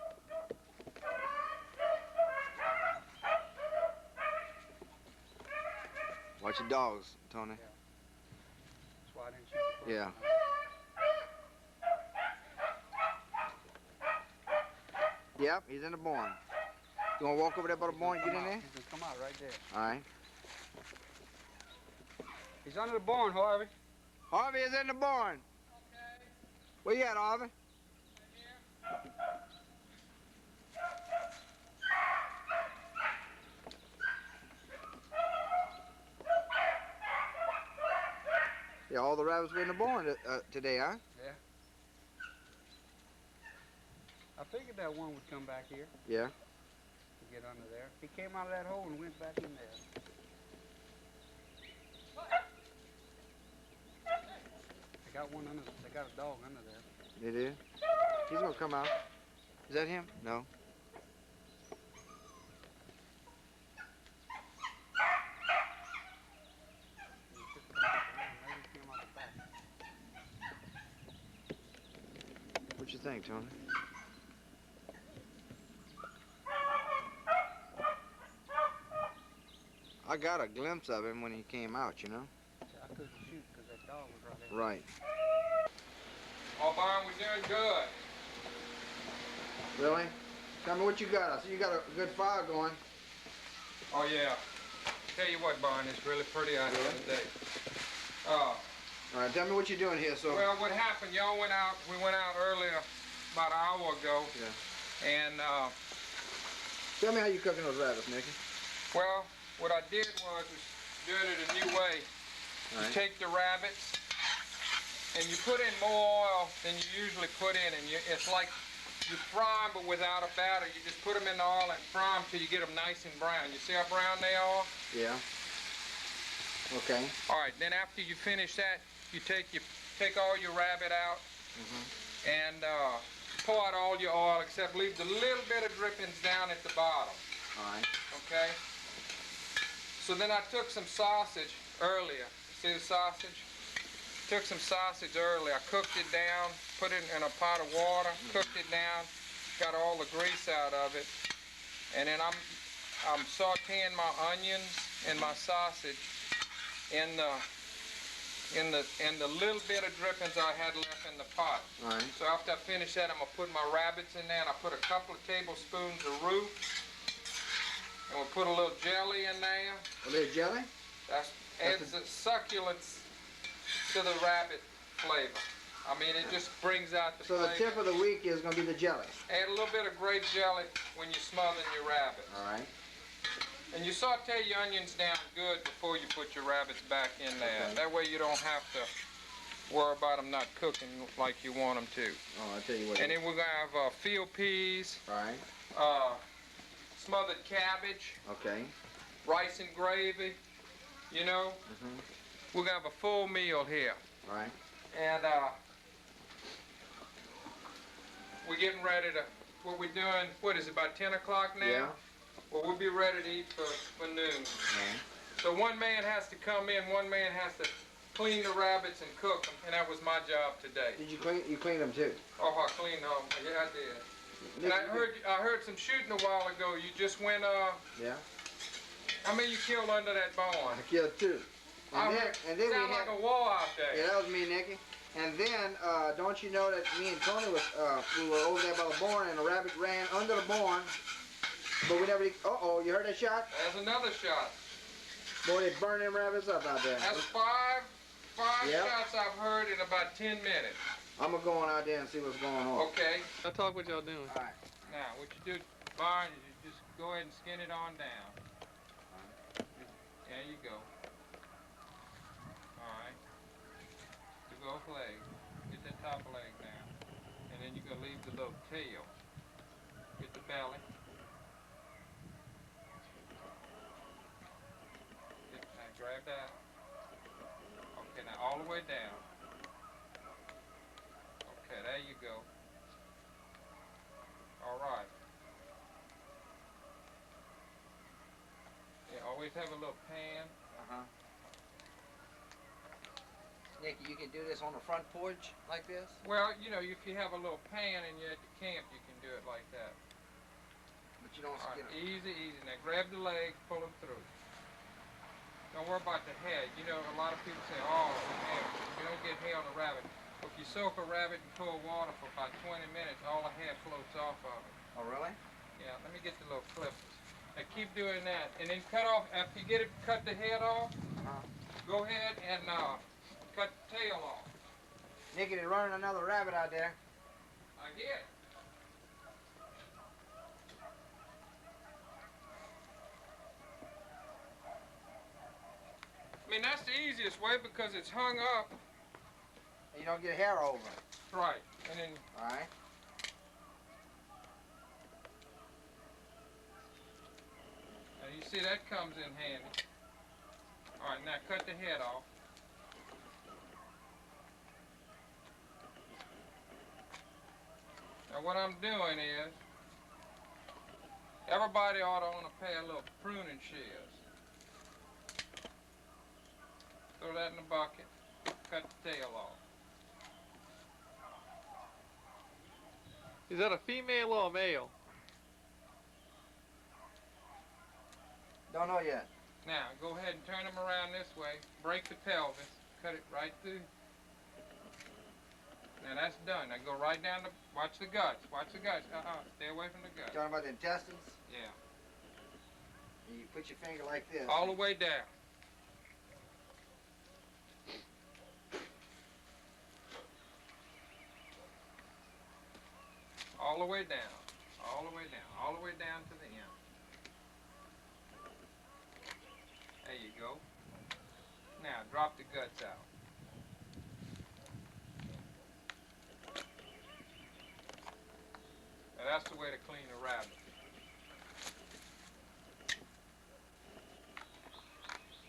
Watch your dogs, Tony. That's why I didn't shoot the first Yeah. time. Yep, he's in the barn. You want to walk over there by the barn and get in there? He's gonna come out right there. All right. He's under the barn, Harvey. Harvey is in the barn. Where you at, Harvey? Yeah, all the rabbits were in the barn today, huh? Yeah. I figured that one would come back here Yeah. to get under there. He came out of that hole and went back in there. They got one under. They got a dog under there. It is? He's gonna come out. Is that him? No. He just come out the room. Maybe he came out the back. What you think, Tony? I got a glimpse of him when he came out, you know? I couldn't shoot because that dog was right there. Right. Oh, Byron, we're doing good. Really? Tell me what you got. I see you got a good fire going. Oh, yeah. Tell you what, Byron, it's really pretty out here today. All right, tell me what you're doing here, so. Well, what happened, y'all went out, we went out earlier, about an hour ago. Yeah. And, Tell me how you cooking those rabbits, Nicky. well, what I did was doing it a new way. All You right. take the rabbits, and you put in more oil than you usually put in, and it's like you fry them, but without a batter. You just put them in the oil and fry them till you get them nice and brown. You see how brown they are? Yeah. Okay. All right, then after you finish that, you take all your rabbit out and pour out all your oil, except leave the little bit of drippings down at the bottom. All right. Okay? So then I took some sausage earlier. See the sausage? Took some sausage earlier. I cooked it down, put it in a pot of water, cooked it down, got all the grease out of it, and then I'm sauteing my onions and my sausage in the little bit of drippings I had left in the pot. All right. So after I finish that, I'm gonna put my rabbits in there, and I put a couple of tablespoons of roux, and we'll put a little jelly in there. A little jelly? That adds the succulence to the rabbit flavor. I mean, it just brings out the So flavor. the tip of the week is going to be the jelly. Add a little bit of grape jelly when you're smothering your rabbits. All right. And you saute your onions down good before you put your rabbits back in there. Okay. That way you don't have to worry about them not cooking like you want them to. Oh, I'll tell you what. And then we're going to have field peas, All right. smothered cabbage, Okay. rice and gravy, you know. We're going to have a full meal here. All right. And we're getting ready to, what we're doing, what is it, about 10 o'clock now? Yeah. Well, we'll be ready to eat for noon. All right. So one man has to come in, one man has to clean the rabbits and cook them, and that was my job today. Did you clean them too? Oh, I cleaned them. Yeah, I did. And I heard some shooting a while ago. You just went, Yeah. how many you killed under that barn? I killed 2. And then sound like a wall out there. Yeah, that was me, Nicky. And then, don't you know that me and Tony was, we were over there by the barn, and a rabbit ran under the barn, but we never, uh-oh, you heard that shot? There's another shot. Boy, they burned them rabbits up out there. That's five shots I've heard in about 10 minutes. I'm going to go on out there and see what's going on. Okay. I'll talk what y'all doing. All right. Now, what you do, Byron, is you just go ahead and skin it on down. There you go. All right. The both legs. Get that top leg down. And then you're going to leave the little tail. Get the belly. Now, grab that. Okay, now all the way down. Okay, there you go. All right. Yeah, always have a little pan. Uh-huh. Nicky, you can do this on the front porch like this? Well, you know, if you have a little pan and you're at the camp, you can do it like that. But you don't All skin right, them. easy, easy. Now grab the leg, pull them through. Don't worry about the head. You know, a lot of people say, oh, hair. You don't get hair on a rabbit. If you soak a rabbit in cold water for about 20 minutes, all the hair floats off of it. Oh, really? Yeah, let me get the little clippers. Now keep doing that. And then cut off, after you get it, cut the head off, go ahead and cut the tail off. Nicky, they're running another rabbit out there. I get it. I mean, that's the easiest way because it's hung up. And you don't get hair over it. Right. And then. All right. Now you see that comes in handy. All right, now cut the head off. Now what I'm doing is, everybody ought to own a pair of little pruning shears. Throw that in the bucket, cut the tail off. Is that a female or a male? Don't know yet. Now, go ahead and turn them around this way. Break the pelvis. Cut it right through. Now that's done. Now go right down the, watch the guts. Watch the guts. Stay away from the guts. Talking about the intestines? Yeah. You put your finger like this. All the way down. All the way down. All the way down. All the way down to the end. There you go. Now drop the guts out. Now that's the way to clean a rabbit.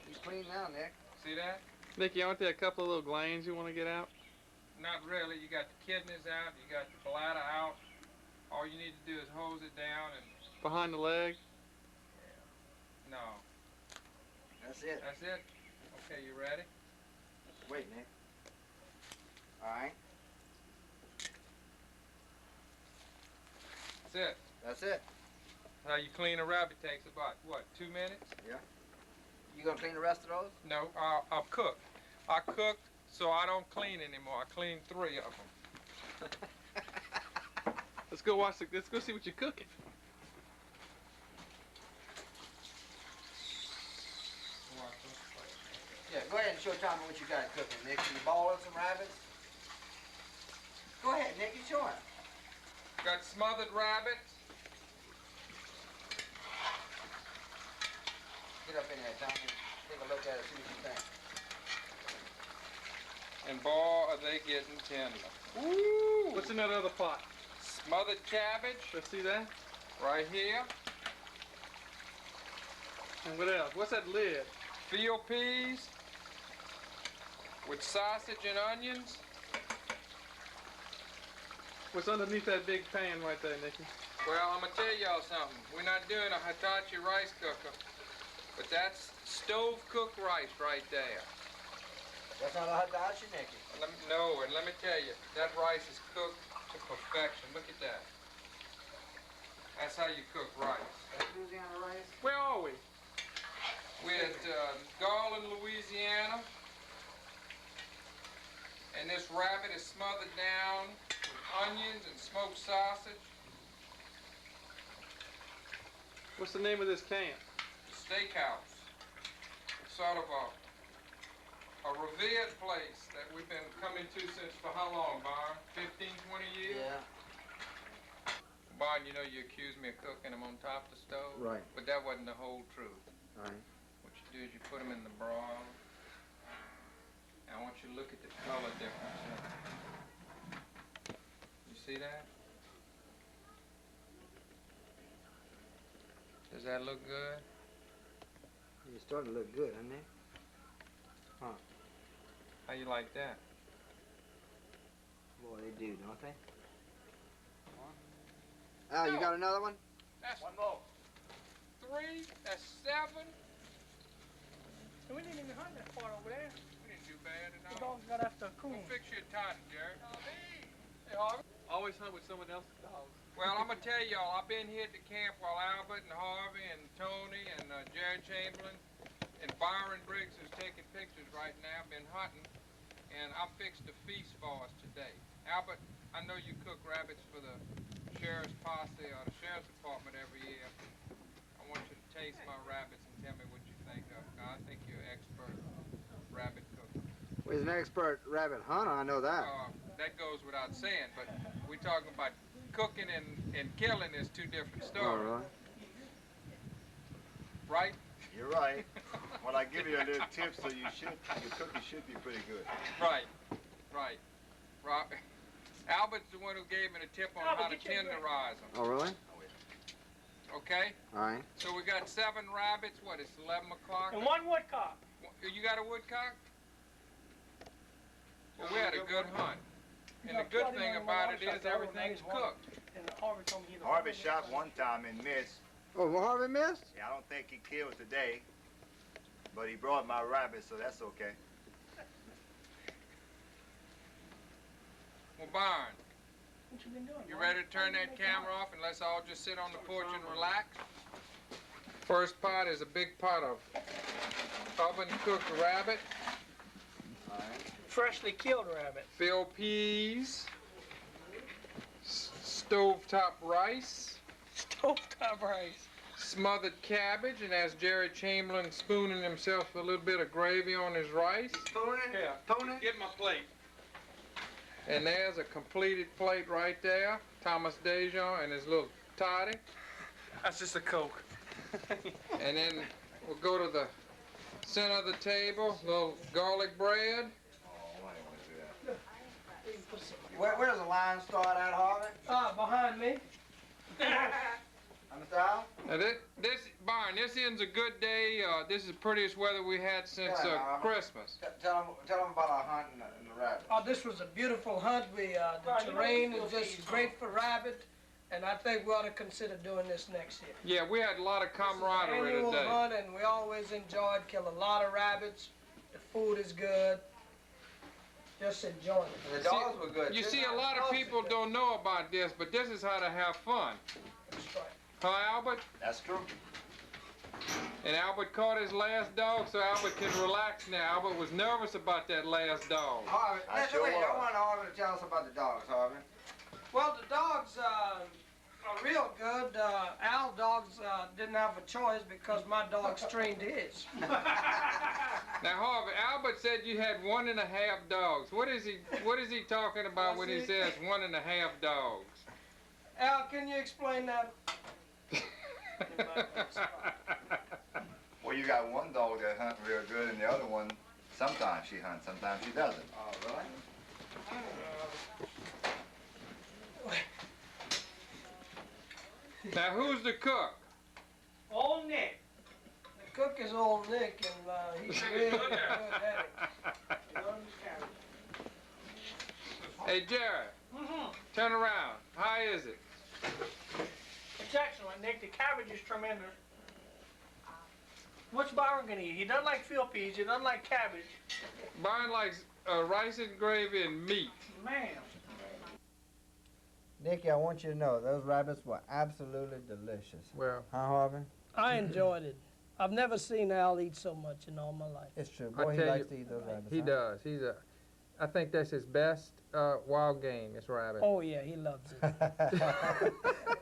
He's clean now, Nick. See that? Nicky, aren't there a couple of little glands you want to get out? Not really. You got the kidneys out. You got the bladder out. All you need to do is hose it down and... Behind the leg? No. That's it. That's it? Okay, you ready? Wait, Nick. All right. That's it. That's it. How you clean a rabbit takes about, what, 2 minutes? Yeah. You gonna clean the rest of those? No, I'll cook. I cooked so I don't clean anymore. I clean 3 of them. Let's go watch. Let's go see what you're cooking. Yeah, go ahead and show Tommy what you got cooking, Nick. Can you ball up some rabbits? Go ahead, Nick. You show him. Got smothered rabbits. Get up in there, Tommy. Take a look at it, see what you think. And boy, are they getting tender. Ooh! What's in that other pot? Smothered cabbage. Let's see that. Right here. And what else? What's that lid? Field peas with sausage and onions. What's underneath that big pan right there, Nicky? Well, I'm gonna tell y'all something. We're not doing a Hitachi rice cooker, but that's stove cooked rice right there. That's not a hibachi, Nicky. No, and let me tell you, that rice is cooked to perfection. Look at that. That's how you cook rice. That's Louisiana rice? Where are we? We're at Garland, Louisiana. And this rabbit is smothered down with onions and smoked sausage. What's the name of this camp? The steakhouse. Sort of a revered place that we've been coming to since for how long, Barn? 15, 20 years? Yeah. Barn, you know you accused me of cooking them on top of the stove? Right. But that wasn't the whole truth. Right. What you do is you put them in the broil. And I want you to look at the color difference. You see that? Does that look good? It's starting to look good, isn't it? Huh. How you like that? Boy, they do, don't they? Al, you got another one? That's one more. 3, that's 7. We didn't even hunt that far over there. We didn't do bad at The all. dogs got after a coon. We'll fix you a titan, Jerry. Hey, Harvey. Always hunt with someone else's dogs. Well, I'm gonna tell y'all, I've been here at the camp while Albert and Harvey and Tony and Jerry Chamberlain and Byron Briggs, who's taking pictures right now, been hunting, and I fixed a feast for us today. Albert, I know you cook rabbits for the sheriff's posse or the sheriff's department every year. I want you to taste my rabbits and tell me what you think of them. I think you're an expert rabbit cook. Well, he's an expert rabbit hunter, I know that. That goes without saying, but we're talking about cooking and killing is two different stories. All right. Right? You're right. When I give you a little tip, so your cooking should be pretty good. Right. Albert's the one who gave me the tip on how to tenderize them. Oh, really? Okay? All right. So we got 7 rabbits. What, it's 11 o'clock? And 1 woodcock. You got a woodcock? Well, we had a good hunt. And the good thing about it is everything's cooked. And Harvey told me Harvey shot one time and missed. Oh, well, Harvey missed? Yeah, I don't think he killed today, but he brought my rabbit, so that's okay. Well, Byron, what you been doing? you ready to turn that camera off and let's all just sit on the porch and relax? First pot is a big pot of oven-cooked rabbit. Freshly killed rabbit. Field peas. Stovetop rice. Stovetop rice. Smothered cabbage, and as Jerry Chamberlain spooning himself a little bit of gravy on his rice. Spooning? Yeah. Spooning? Get my plate. And there's a completed plate right there. Thomas Dejon and his little toddy. That's just a Coke. And then we'll go to the center of the table, little garlic bread. Where does the line start at, Harvey? Behind me. Mr. Al? Now Byron, this isn't a good day. This is the prettiest weather we had since Christmas. Tell them about our hunt and the rabbit. Oh, this was a beautiful hunt. The terrain is just great for rabbit, and I think we ought to consider doing this next year. Yeah, we had a lot of camaraderie Annual today. hunt, and we always enjoyed, kill a lot of rabbits. The food is good. Just enjoy it. And the dogs were good. You see, a lot of people don't know about this, but this is how to have fun. That's right. Huh, Albert? That's true. And Albert caught his last dog, so Albert can relax now. Albert was nervous about that last dog. Harvey, I sure wait, I was. want Harvey to tell us about the dogs, Harvey. Well, the dogs are real good. Al dogs didn't have a choice because my dogs trained his. Now, Harvey, Albert said you had 1.5 dogs. What is he talking about when he says 1.5 dogs? Al, can you explain that? Well, you got one dog that hunts real good, and the other one, sometimes she hunts, sometimes she doesn't. Oh, really? Now, who's the cook? Old Nick. The cook is old Nick, and he's really good at it. Hey, Jerry, turn around. How is it? It's excellent, Nick. The cabbage is tremendous. What's Byron gonna eat? He doesn't like field peas. He doesn't like cabbage. Byron likes rice and gravy and meat. Man. Nicky, I want you to know those rabbits were absolutely delicious. Well, huh, Harvey? I enjoyed it. I've never seen Al eat so much in all my life. It's true. I Boy, he tell likes you, to eat those rabbits. he huh? does. I think that's his best wild game, is rabbit. Oh yeah, he loves it.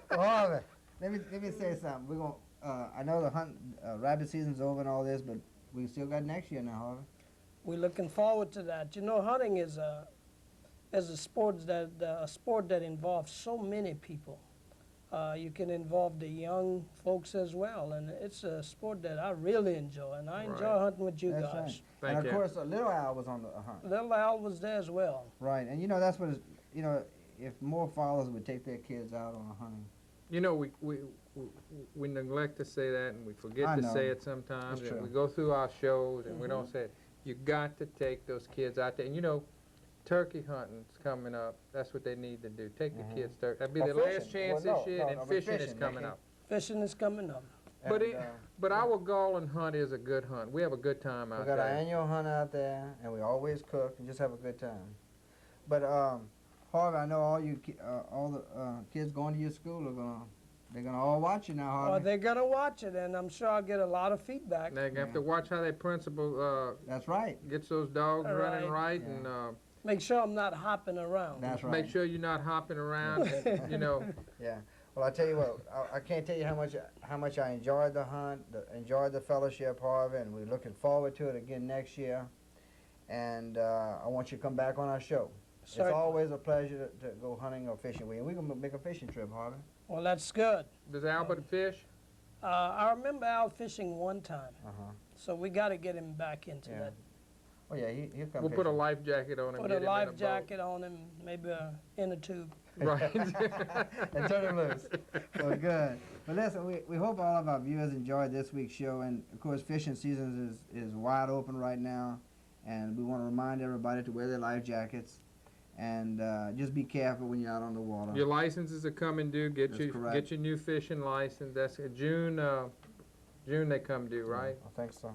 Well, Harvey, let me say something. We're gonna. I know the hunt rabbit season's over and all this, but we still got next year now, Harvey. We're looking forward to that. You know, hunting is a sport that involves so many people. You can involve the young folks as well, and it's a sport that I really enjoy, and I enjoy Right. hunting with you That's guys. right. And of course, Little Al was on the hunt. Little Al was there as well. Right, and you know that's what it's, you know, if more fathers would take their kids out on a hunting. You know, we neglect to say that, and we forget I to know. say it sometimes. It's And true. we go through our shows, and we don't say it. You got to take those kids out there. And you know, turkey hunting's coming up. That's what they need to do. Take the kids turkey. That'll be Or their last fishing. chance Well, this year, no, and but fishing is fishing, coming Nicky. up. Fishing is coming up. But And, but our Garland hunt is a good hunt. We have a good time we out got our there. annual hunt out there, and we always cook and just have a good time. But Harvey, I know all you all the kids going to your school they're gonna all watch you now, Harvey. Well, they're gonna watch it, and I'm sure I'll get a lot of feedback. They're gonna have to watch how their principal That's right. gets those dogs running right, Yeah. and Make sure I'm not hopping around. That's right. make sure you're not hopping around. And, you know, Yeah. Well, I tell you what, I can't tell you how much I enjoyed the hunt, enjoyed the fellowship, Harvey, and we're looking forward to it again next year. And I want you to come back on our show. Certainly. It's always a pleasure to go hunting or fishing with you. We're gonna make a fishing trip, Harvey. Well, that's good. does Albert fish? I remember Al fishing one time, Uh-huh. so we got to get him back into Yeah. that. Oh yeah, he'll come We'll put a fishing. life jacket on him. Put get a him in life boat. jacket on him, maybe a inner tube. Right. And turn him loose. Well, good. But listen, we hope all of our viewers enjoyed this week's show. And, of course, fishing season is wide open right now. And we want to remind everybody to wear their life jackets. And just be careful when you're out on the water. Your licenses are coming due. Get That's correct. get your new fishing license. That's June. June they come due, right? I think so.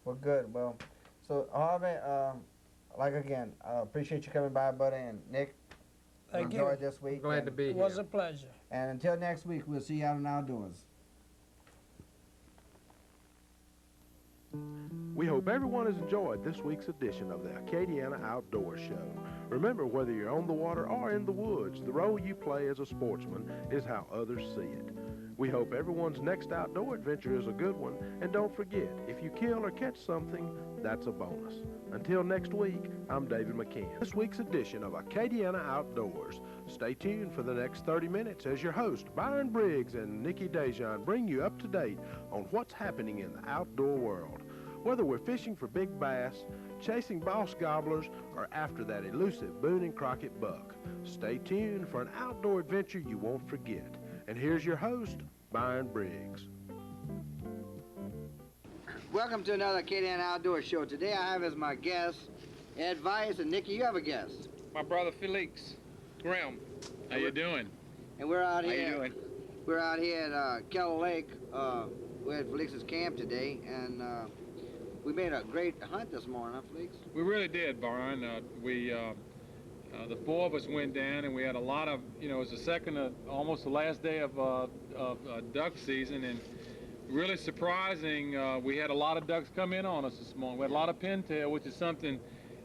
Well, good. Well, so Harvey, like again, I appreciate you coming by, buddy. And Nick, Thank you. enjoyed this week. Glad to and, be It here. was a pleasure. And until next week, we'll see you out in outdoors. We hope everyone has enjoyed this week's edition of the Acadiana Outdoor Show. Remember, whether you're on the water or in the woods, the role you play as a sportsman is how others see it. We hope everyone's next outdoor adventure is a good one, and don't forget, if you kill or catch something, that's a bonus. Until next week, I'm David McCann. This week's edition of Acadiana Outdoors. Stay tuned for the next 30 minutes as your host, Byron Briggs and Nikki Dejan, bring you up to date on what's happening in the outdoor world. Whether we're fishing for big bass, chasing boss gobblers, or after that elusive Boone and Crockett buck, stay tuned for an outdoor adventure you won't forget. And here's your host, Byron Briggs. Welcome to another Acadiana Outdoor Show. Today I have as my guest Ed Vice, and Nikki, you have a guest. My brother Felix Grimm. How you doing? And we're out How here. you doing? We're out here at Keller Lake. We're at Felix's camp today, and we made a great hunt this morning, huh, Felix? We really did, Byron. The four of us went down, and we had a lot of, it was the second, almost the last day of duck season, and really surprising, we had a lot of ducks come in on us this morning. We had a lot of pintail, which is something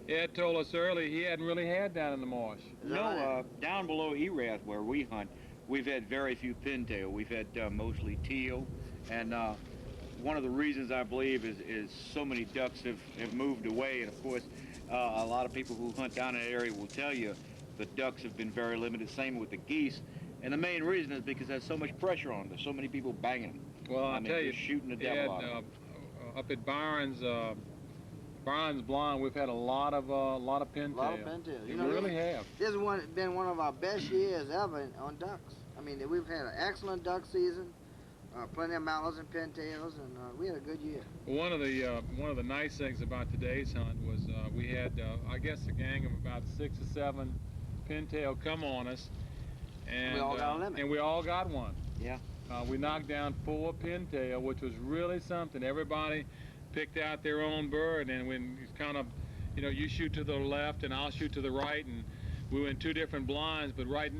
Ed told us earlier he hadn't really had down in the marsh. No, down below Erath where we hunt, we've had very few pintail. We've had mostly teal, and one of the reasons I believe is so many ducks have moved away, and of course a lot of people who hunt down in that area will tell you the ducks have been very limited, same with the geese, and the main reason is because there's so much pressure on them. There's so many people banging them. Well, I I'll mean, tell you, just shooting the devil out of them. up at Byron's Blind, we've had a lot of pintail. A lot of pintail. We really have. This has been one of our best years ever on ducks. I mean, we've had an excellent duck season, plenty of mallards and pintails, and we had a good year. One of the nice things about today's hunt was we had I guess a gang of about 6 or 7 pintail come on us, and we all got a limit. And we all got one. Yeah. We knocked down 4 pintail, which was really something. Everybody picked out their own bird, and when it's kind of, you know, you shoot to the left and I'll shoot to the right, and we were in 2 different blinds, but right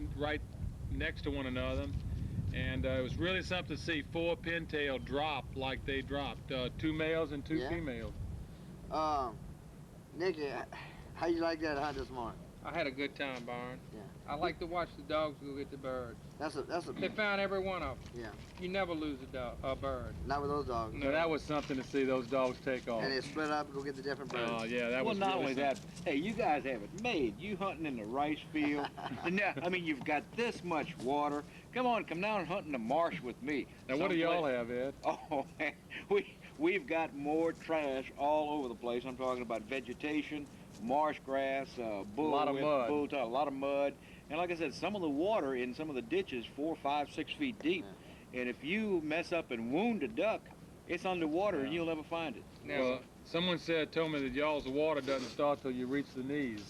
next to one another. And it was really something to see 4 pintail drop like they dropped, 2 males and 2 females. Nicky, how you like that hunt this morning? I had a good time, Byron. Yeah. I like to watch the dogs go get the birds. They found every one of them. Yeah. You never lose a bird. Not with those dogs. No, that was something to see those dogs take off. And they split up and go get the different birds. Oh, yeah, that Well, was not really only that, hey, you guys have it made. You hunting in the rice field. And now, I mean, you've got this much water. Come on, come down and hunt in the marsh with me. Now, what do y'all have, Ed? Oh, man, we've got more trash all over the place. I'm talking about vegetation, marsh grass, bull, a lot of mud. A lot of mud. And like I said, some of the water in some of the ditches 4, 5, 6 feet deep. Yeah. And if you mess up and wound a duck, it's underwater and you'll never find it. Well, someone told me that y'all's water doesn't start till you reach the knees.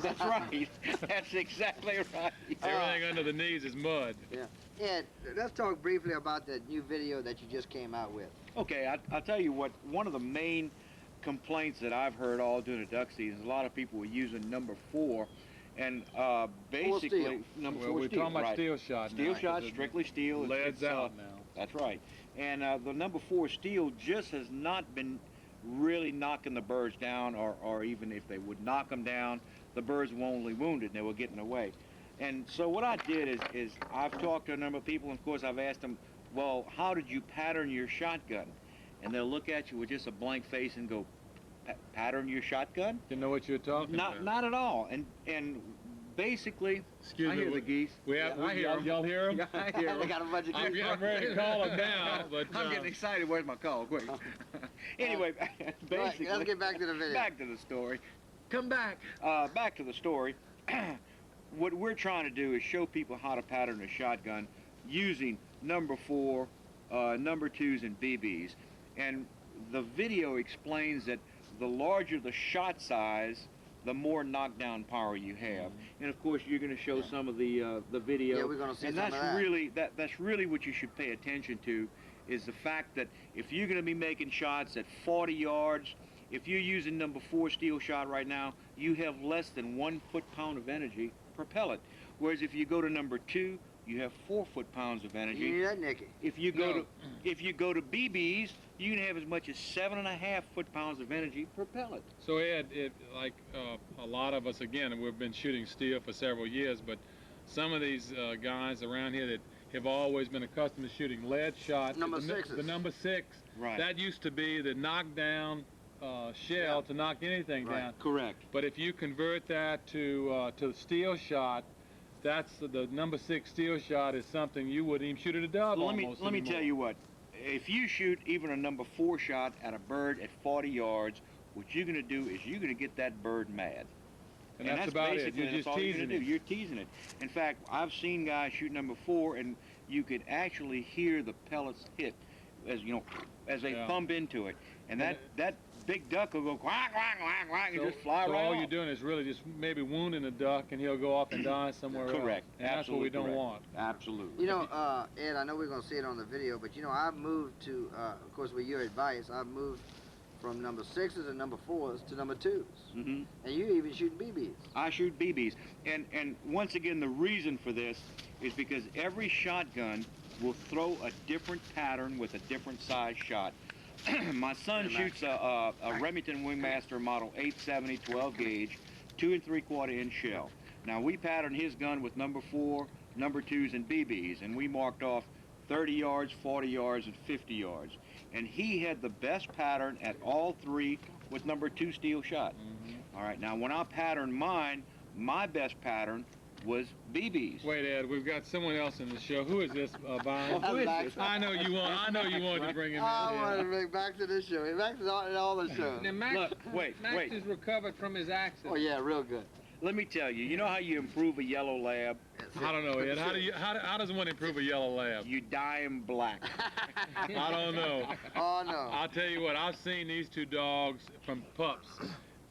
That's right. That's exactly right. Everything under the knees is mud. Yeah. Ed, let's talk briefly about that new video that you just came out with. Okay, I'll tell you what, one of the main complaints that I've heard all during the duck season, a lot of people were using number 4, and basically number 4 we're steel. talking about steel shot now. Steel shot, strictly steel. Lead's out now. That's right. And the number 4 steel just has not been really knocking the birds down, or even if they would knock them down, the birds were only wounded and they were getting away. And so what I did is I've talked to a number of people, and of course I've asked them, well, how did you pattern your shotgun? And they'll look at you with just a blank face and go, pattern your shotgun? You know what you're talking about? Not at all. And basically, excuse I me, hear the geese. I hear them. Y'all hear them? Yeah, I hear them. They got a bunch of geese. I'm ready to call them now, but I'm getting excited. Where's my call? Quick. Anyway, basically, right, let's get back to the video. Back to the story. Come back. Back to the story. What we're trying to do is show people how to pattern a shotgun using number 4, number 2s, and BBs. And the video explains that the larger the shot size, the more knockdown power you have. And of course, you're going to show some of the video. Yeah, we're going to see and some that's of that. really that's really what you should pay attention to, is the fact that if you're going to be making shots at 40 yards, if you're using number 4 steel shot right now, you have less than 1 foot-pound of energy per pellet. Whereas if you go to number 2, you have 4 foot-pounds of energy. You hear that, Nicky? If you go to BBs, you can have as much as 7.5 foot-pounds of energy per pellet. So Ed, like a lot of us, again, we've been shooting steel for several years, but some of these guys around here that have always been accustomed to shooting lead shots. Number 6s. The number 6. Right. That used to be the knockdown shell to knock anything down. Correct. But if you convert that to steel shot, that's the number 6 steel shot is something you wouldn't even shoot at a dove almost Let me anymore. tell you what. If you shoot even a number 4 shot at a bird at 40 yards, what you're going to do is you're going to get that bird mad. And that's about it. basically You're just all teasing do. it. You're teasing it. In fact, I've seen guys shoot number 4, and you could actually hear the pellets hit as as they thump into it, and that big duck will go quack quack quack quack and just fly so right all off. you're doing is really just maybe wounding a duck, and he'll go off and die somewhere else. Correct. And that's what we don't want. Absolutely. You know, Ed, I know we're going to see it on the video, but you know, I've moved to, of course, with your advice, I've moved from number 6s and number 4s to number 2s. Mm-hmm. And you even shoot BBs. I shoot BBs. And once again, the reason for this is because every shotgun will throw a different pattern with a different size shot. My son shoots a Remington Wingmaster Model 870 12 gauge, 2 3/4 inch shell. Now we patterned his gun with number 4, number 2s, and BBs, and we marked off 30 yards, 40 yards, and 50 yards. And he had the best pattern at all 3 with number 2 steel shot. All right, now when I patterned mine, my best pattern was BBs. Wait, Ed, we've got someone else in the show. Who is this, Byron? Who is this? I know you wanted to bring him in. I want to bring back to this show. Back to all the shows. Now, Max, Look, wait. Max is recovered from his accident. Oh yeah, real good. Let me tell you, you know how you improve a yellow lab? I don't know, Ed. How does one improve a yellow lab? You dye him black. I don't know. Oh no. I'll tell you what. I've seen these 2 dogs from pups,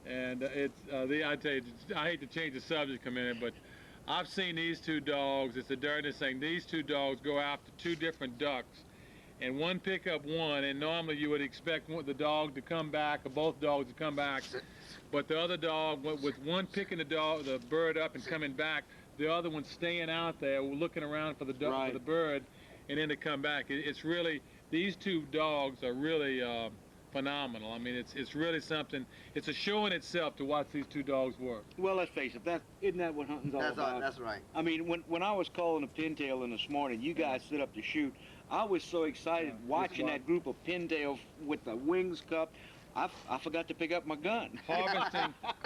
and it's I tell you, I hate to change the subject a minute, but I've seen these two dogs, it's the darndest thing, these two dogs go after two different ducks, and one pick up one, and normally you would expect the dog to come back, or both dogs to come back, but the other dog, with one picking the bird up and coming back, the other one staying out there looking around for the for the bird, and then to come back. It's really, these two dogs are really phenomenal. I mean, it's really something. It's a show in itself to watch these two dogs work. Well, let's face it, isn't that what hunting's all about? That's right. I mean, when I was calling a pintail in this morning, you guys stood up to shoot. I was so excited watching that group of pintails with the wings cupped. I forgot to pick up my gun.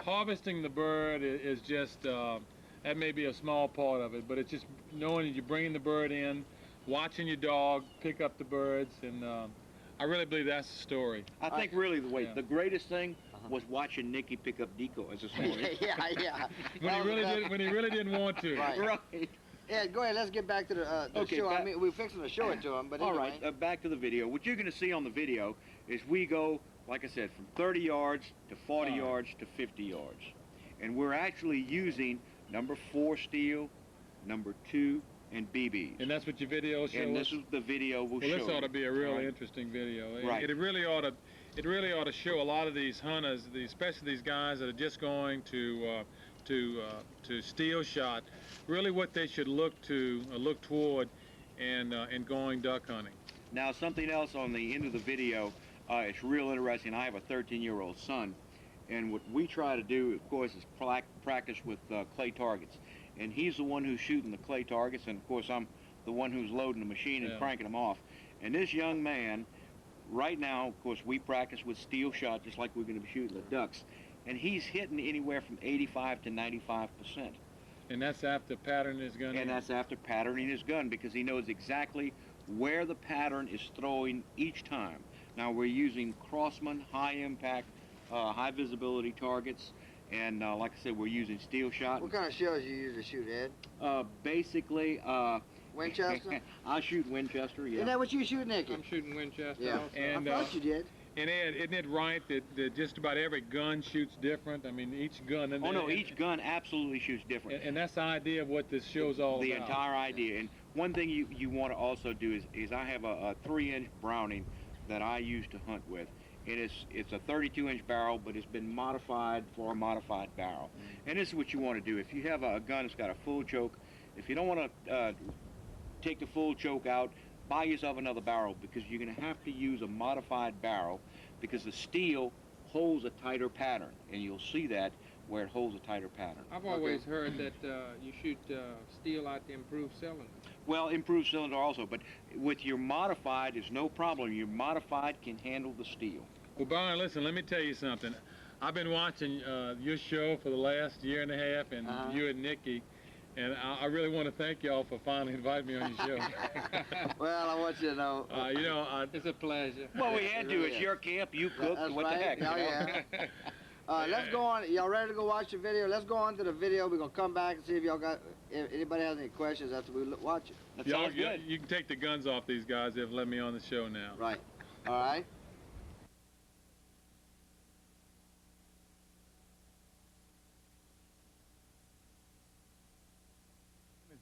Harvesting the bird is just, that may be a small part of it, but it's just knowing that you're bringing the bird in, watching your dog pick up the birds, and I really believe that's the story. I think really the greatest thing was watching Nicky pick up decoys this morning. yeah. when he really didn't want to. Right. Yeah, go ahead. Let's get back to the show. I mean, we're fixing to show it to him, but anyway. All right, back to the video. What you're going to see on the video is we go, like I said, from 30 yards to 40 yards to 50 yards. And we're actually using number 4 steel, number 2, and BBs. And that's what your video shows? And this is the video we'll show. Well, this ought to be a really interesting video. Right. It really ought to show a lot of these hunters, especially these guys that are just going to steel shot, really what they should look toward and going duck hunting. Now, something else on the end of the video, it's real interesting. I have a 13-year-old son, and what we try to do, of course, is practice with clay targets. And he's the one who's shooting the clay targets, and of course I'm the one who's loading the machine and cranking them off. And this young man, right now, of course, we practice with steel shot just like we're going to be shooting the ducks, and he's hitting anywhere from 85 to 95%. And that's after patterning his gun? And that's after patterning his gun, because he knows exactly where the pattern is throwing each time. Now, we're using Crossman high-impact, high-visibility targets. And like I said, we're using steel shot. What kind of shells you usually shoot, Ed? Basically, Winchester? I shoot Winchester, yeah. Isn't that what you shoot, Nicky? I'm shooting Winchester. Yeah, and, I thought you did. And Ed, isn't it right that just about every gun shoots different? I mean, each gun... Oh, no, each gun absolutely shoots different. And that's the idea of what this show's all about. The entire idea. And one thing you want to also do is I have a 3-inch Browning that I use to hunt with. And it's a 32-inch barrel, but it's been modified for a modified barrel. And this is what you want to do. If you have a gun that's got a full choke, if you don't want to take the full choke out, buy yourself another barrel, because you're going to have to use a modified barrel, because the steel holds a tighter pattern, and you'll see that where it holds a tighter pattern. I've always heard that you shoot steel out the improved cylinder. Well, improved cylinder also, but with your modified, there's no problem. Your modified can handle the steel. Well, Byron, listen, let me tell you something. I've been watching your show for the last year and a half, and you and Nicky, and I really want to thank y'all for finally inviting me on your show. Well, I want you to know. It's a pleasure. Well, we had to. It's your camp. You cooked. What the heck? Oh, yeah. Let's go on. Y'all ready to go watch the video? Let's go on to the video. We're going to come back and see if anybody has any questions after we watch it. That sounds good. You can take the guns off these guys. They've let me on the show now. Right. All right.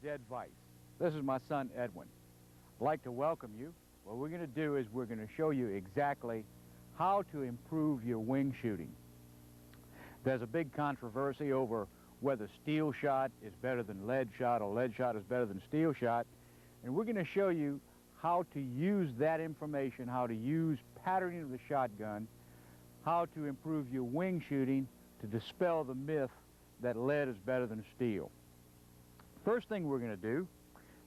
Ed Weiss. This is my son Edwin. I'd like to welcome you. What we're going to do is we're going to show you exactly how to improve your wing shooting. There's a big controversy over whether steel shot is better than lead shot or lead shot is better than steel shot, and we're going to show you how to use that information, how to use patterning of the shotgun, how to improve your wing shooting to dispel the myth that lead is better than steel. First thing we're going to do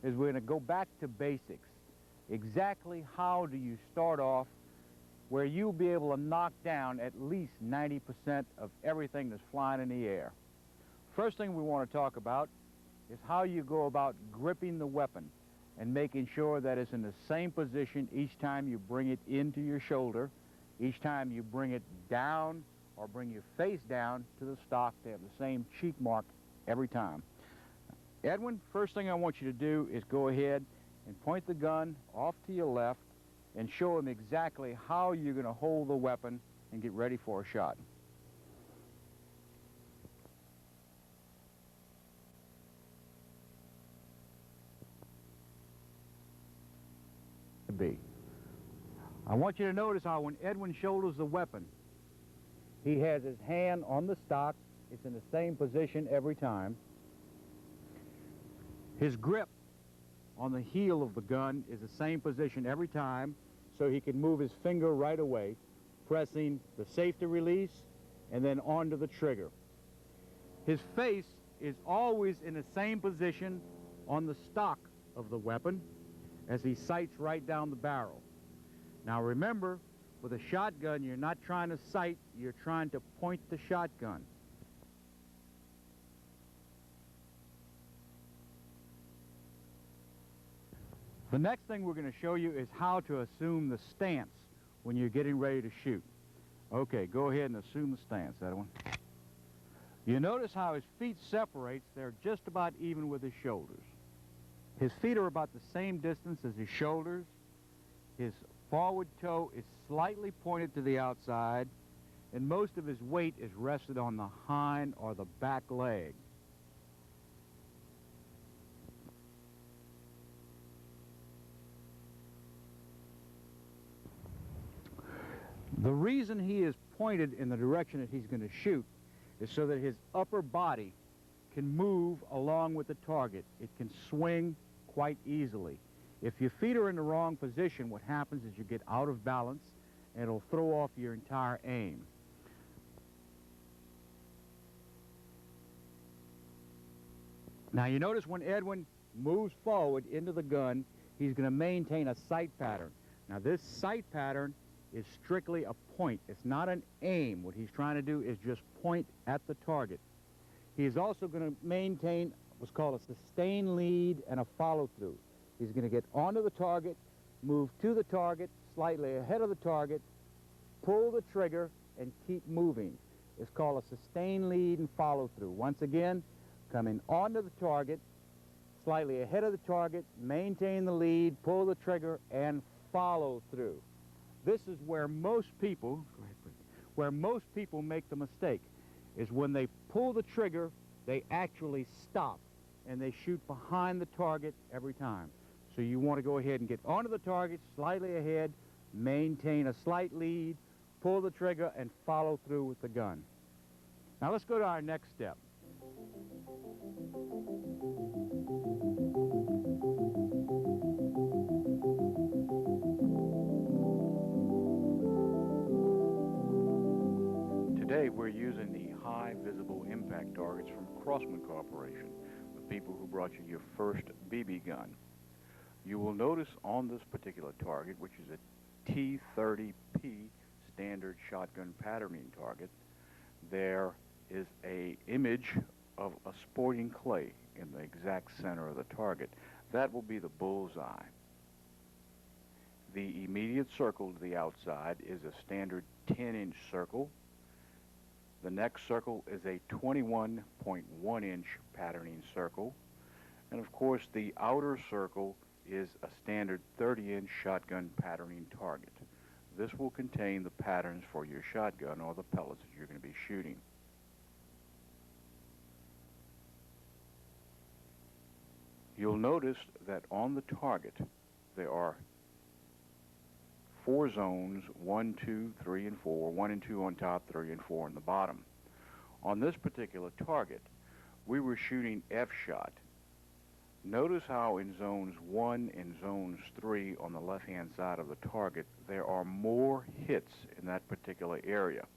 is we're going to go back to basics. Exactly how do you start off where you'll be able to knock down at least 90% of everything that's flying in the air. First thing we want to talk about is how you go about gripping the weapon and making sure that it's in the same position each time you bring it into your shoulder, each time you bring it down or bring your face down to the stock to have the same cheek mark every time. Edwin, first thing I want you to do is go ahead and point the gun off to your left and show him exactly how you're going to hold the weapon and get ready for a shot. be. I want you to notice how when Edwin shoulders the weapon, he has his hand on the stock. It's in the same position every time. His grip on the heel of the gun is the same position every time, so he can move his finger right away, pressing the safety release and then onto the trigger. His face is always in the same position on the stock of the weapon as he sights right down the barrel. Now remember, with a shotgun, you're not trying to sight, you're trying to point the shotgun. The next thing we're going to show you is how to assume the stance when you're getting ready to shoot. Okay, go ahead and assume the stance, Edwin. You notice how his feet separates. They're just about even with his shoulders. His feet are about the same distance as his shoulders. His forward toe is slightly pointed to the outside, and most of his weight is rested on the hind or the back leg. The reason he is pointed in the direction that he's going to shoot is so that his upper body can move along with the target. It can swing quite easily. If your feet are in the wrong position, what happens is you get out of balance and it'll throw off your entire aim. Now you notice when Edwin moves forward into the gun, he's going to maintain a sight pattern. Now this sight pattern is strictly a point. It's not an aim. What he's trying to do is just point at the target. He is also going to maintain what's called a sustained lead and a follow-through. He's going to get onto the target, move to the target, slightly ahead of the target, pull the trigger, and keep moving. It's called a sustained lead and follow-through. Once again, coming onto the target, slightly ahead of the target, maintain the lead, pull the trigger, and follow through. This is where most people make the mistake, is when they pull the trigger, they actually stop, and they shoot behind the target every time. So you want to go ahead and get onto the target, slightly ahead, maintain a slight lead, pull the trigger, and follow through with the gun. Now let's go to our next step. Today we're using the high visible impact targets from Crossman Corporation, the people who brought you your first BB gun. You will notice on this particular target, which is a T30P standard shotgun patterning target, there is an image of a sporting clay in the exact center of the target. That will be the bullseye. The immediate circle to the outside is a standard 10-inch circle. The next circle is a 21.1-inch patterning circle. And of course, the outer circle is a standard 30-inch shotgun patterning target. This will contain the patterns for your shotgun or the pellets that you're going to be shooting. You'll notice that on the target there are 4 zones, 1, 2, 3, and 4, 1 and 2 on top, 3 and 4 on the bottom. On this particular target, we were shooting F-shot. Notice how in zones 1 and zones 3 on the left-hand side of the target, there are more hits in that particular area.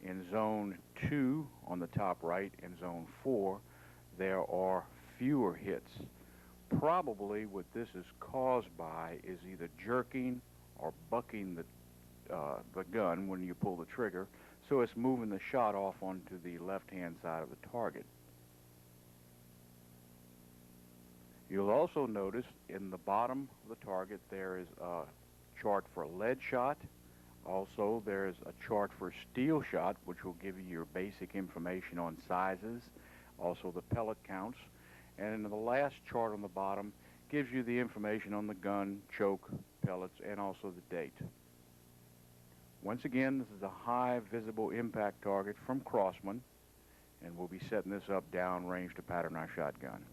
In zone 2 on the top right and zone 4, there are fewer hits. Probably what this is caused by is either jerking or bucking the gun when you pull the trigger, so it's moving the shot off onto the left-hand side of the target. You'll also notice in the bottom of the target there is a chart for lead shot. Also, there's a chart for steel shot, which will give you your basic information on sizes, also the pellet counts. And the last chart on the bottom gives you the information on the gun, choke, pellets, and also the date. Once again, this is a high visible impact target from Crossman, and we'll be setting this up downrange to pattern our shotgun.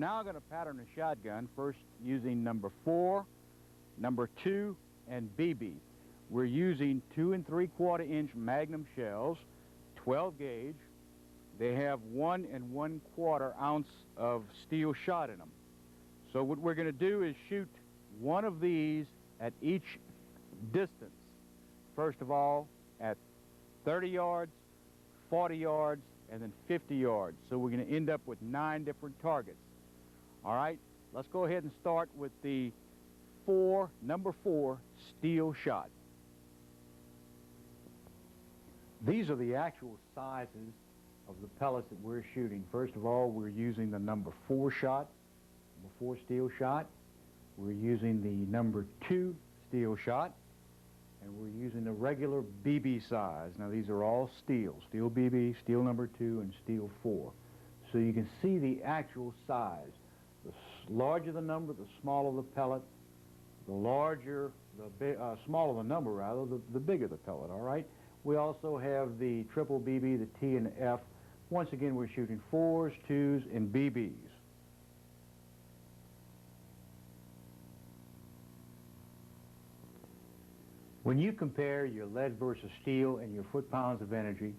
now going to pattern a shotgun, first using number 4, number 2, and BB. We're using 2 3/4-inch Magnum shells, 12 gauge. They have 1 1/4 ounce of steel shot in them. So what we're going to do is shoot one of these at each distance. First of all, at 30 yards, 40 yards, and then 50 yards. So we're going to end up with 9 different targets. All right, let's go ahead and start with the number 4 steel shot. These are the actual sizes of the pellets that we're shooting. First of all, we're using the number 4 shot, number 4 steel shot. We're using the number 2 steel shot, and we're using the regular BB size. Now these are all steel BB, steel number 2, and steel 4. So you can see the actual size. The larger the number, the smaller the pellet. The smaller the number rather, the bigger the pellet, all right? We also have the triple BB, the T and the F. Once again, we're shooting 4s, 2s, and BBs. When you compare your lead versus steel and your foot-pounds of energy,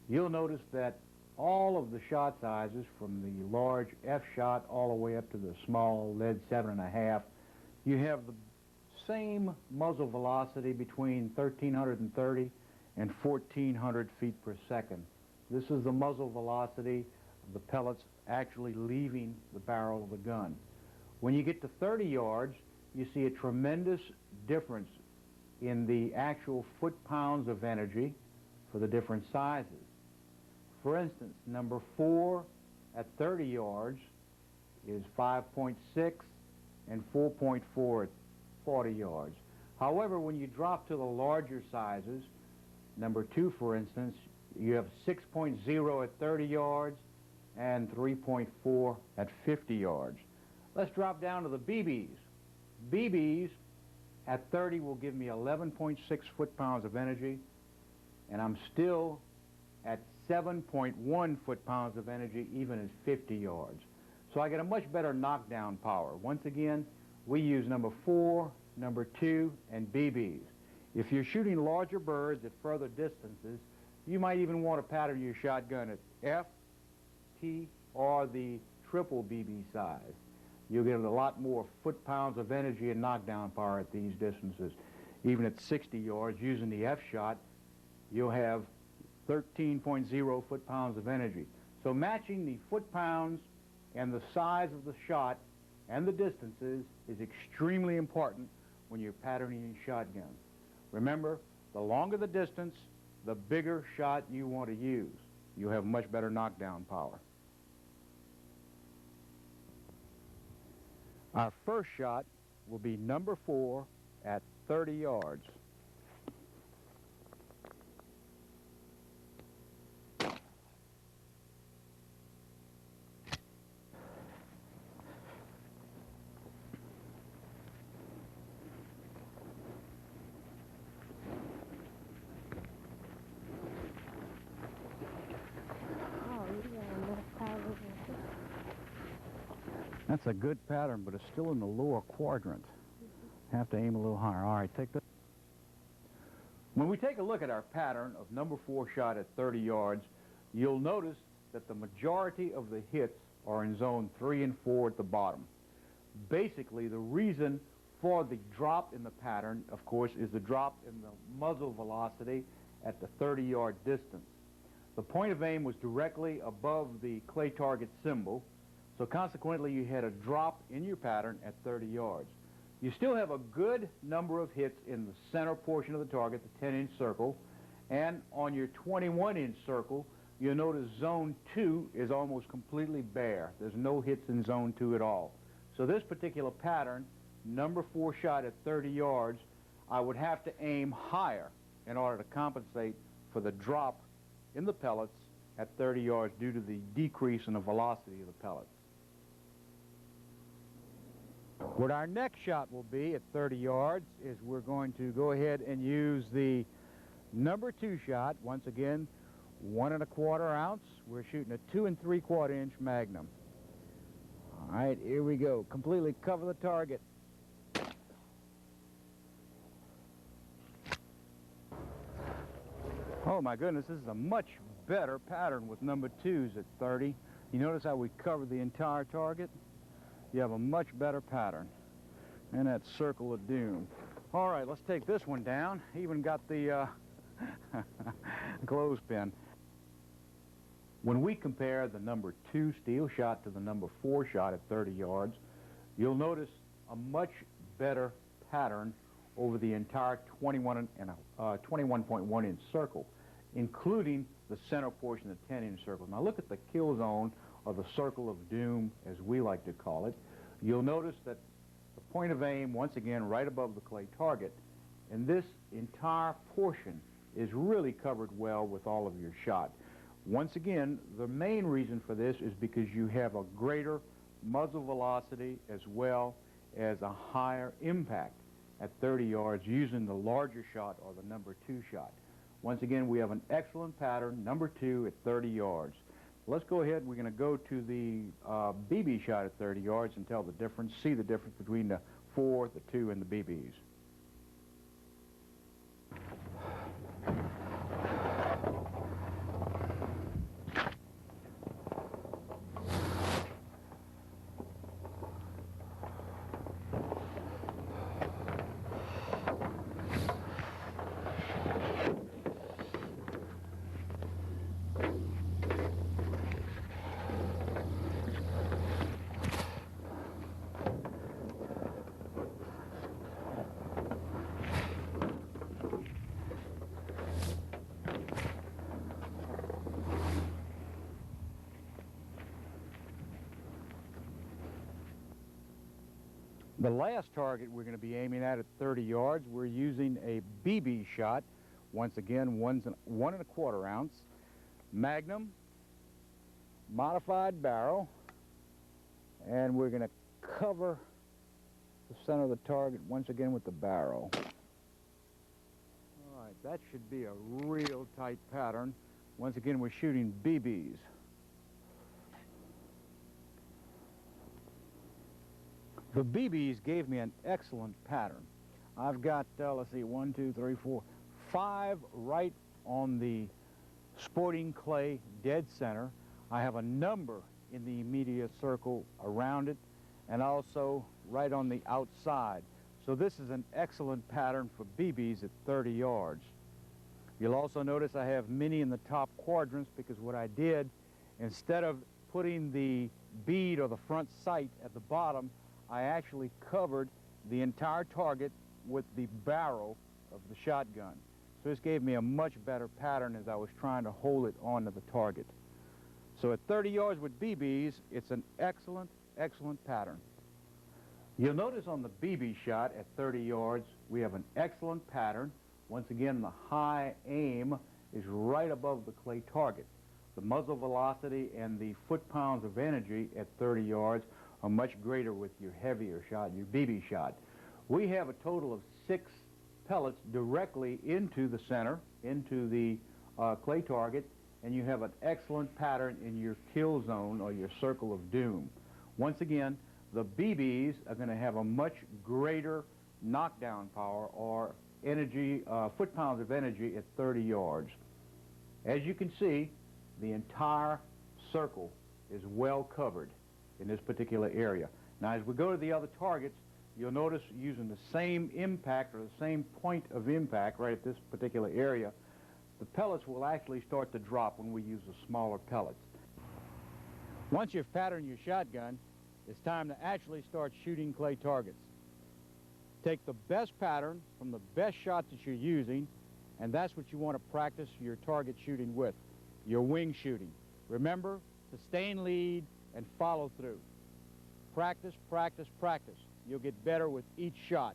you'll notice that all of the shot sizes, from the large F shot all the way up to the small lead 7.5, you have the same muzzle velocity between 1,330 and 1,400 feet per second. This is the muzzle velocity of the pellets actually leaving the barrel of the gun. When you get to 30 yards, you see a tremendous difference in the actual foot-pounds of energy for the different sizes. For instance, number 4 at 30 yards is 5.6 and 4.4 at 40 yards. However, when you drop to the larger sizes, number 2, for instance, you have 6.0 at 30 yards and 3.4 at 50 yards. Let's drop down to the BBs. BBs at 30 will give me 11.6 foot-pounds of energy, and I'm still at 7.1 foot-pounds of energy even at 50 yards. So I get a much better knockdown power. Once again, we use number 4, number 2, and BBs. If you're shooting larger birds at further distances, you might even want to pattern your shotgun at F, T, or the triple BB size. You'll get a lot more foot-pounds of energy and knockdown power at these distances. Even at 60 yards, using the F shot, you'll have 13.0 foot-pounds of energy. So matching the foot-pounds and the size of the shot and the distances is extremely important when you're patterning your shotgun. Remember, the longer the distance, the bigger shot you want to use. You'll have much better knockdown power. Our first shot will be number 4 at 30 yards. That's a good pattern, but it's still in the lower quadrant. Have to aim a little higher. All right, take that. When we take a look at our pattern of number 4 shot at 30 yards, you'll notice that the majority of the hits are in zone 3 and 4 at the bottom. Basically, the reason for the drop in the pattern, of course, is the drop in the muzzle velocity at the 30-yard distance. The point of aim was directly above the clay target symbol, so consequently you had a drop in your pattern at 30 yards. You still have a good number of hits in the center portion of the target, the 10-inch circle, and on your 21-inch circle, you'll notice zone 2 is almost completely bare. There's no hits in zone 2 at all. So this particular pattern, number 4 shot at 30 yards, I would have to aim higher in order to compensate for the drop in the pellets at 30 yards due to the decrease in the velocity of the pellets. What our next shot will be at 30 yards is we're going to go ahead and use the number 2 shot. Once again, 1 1/4 ounce. We're shooting a 2 3/4 inch Magnum. All right, here we go. Completely cover the target. Oh my goodness, this is a much better pattern with number 2s at 30. You notice how we covered the entire target? You have a much better pattern. And that circle of doom. All right, let's take this one down. Even got the clothespin. When we compare the number 2 steel shot to the number 4 shot at 30 yards, you'll notice a much better pattern over the entire 21.1 inch circle, including the center portion of the 10-inch circle. Now look at the kill zone, or the circle of doom, as we like to call it. You'll notice that the point of aim, once again, right above the clay target, and this entire portion is really covered well with all of your shot. Once again, the main reason for this is because you have a greater muzzle velocity as well as a higher impact at 30 yards using the larger shot, or the number 2 shot. Once again, we have an excellent pattern, number 2 at 30 yards. Let's go ahead. We're going to go to the BB shot at 30 yards and tell the difference, see the difference between the 4, the 2, and the BBs. The last target we're going to be aiming at 30 yards, we're using a BB shot. Once again, 1 1/4 ounce Magnum modified barrel, and we're going to cover the center of the target once again with the barrel. All right, that should be a real tight pattern. Once again, we're shooting BBs. The BBs gave me an excellent pattern. I've got, let's see, 1, 2, 3, 4, 5 right on the sporting clay dead center. I have a number in the immediate circle around it, and also right on the outside. So this is an excellent pattern for BBs at 30 yards. You'll also notice I have many in the top quadrants, because what I did, instead of putting the bead or the front sight at the bottom, I actually covered the entire target with the barrel of the shotgun. So this gave me a much better pattern as I was trying to hold it onto the target. So at 30 yards with BBs, it's an excellent, excellent pattern. You'll notice on the BB shot at 30 yards, we have an excellent pattern. Once again, the high aim is right above the clay target. The muzzle velocity and the foot-pounds of energy at 30 yards are much greater with your heavier shot, your BB shot. We have a total of 6 pellets directly into the center, into the clay target, and you have an excellent pattern in your kill zone, or your circle of doom. Once again, the BBs are going to have a much greater knockdown power, or energy, foot-pounds of energy at 30 yards. As you can see, the entire circle is well covered in this particular area. Now, as we go to the other targets, you'll notice using the same impact, or the same point of impact right at this particular area, the pellets will actually start to drop when we use the smaller pellets. Once you've patterned your shotgun, it's time to actually start shooting clay targets. Take the best pattern from the best shots that you're using, and that's what you want to practice your target shooting with, your wing shooting. Remember, sustain lead and follow through. Practice, practice, practice. You'll get better with each shot.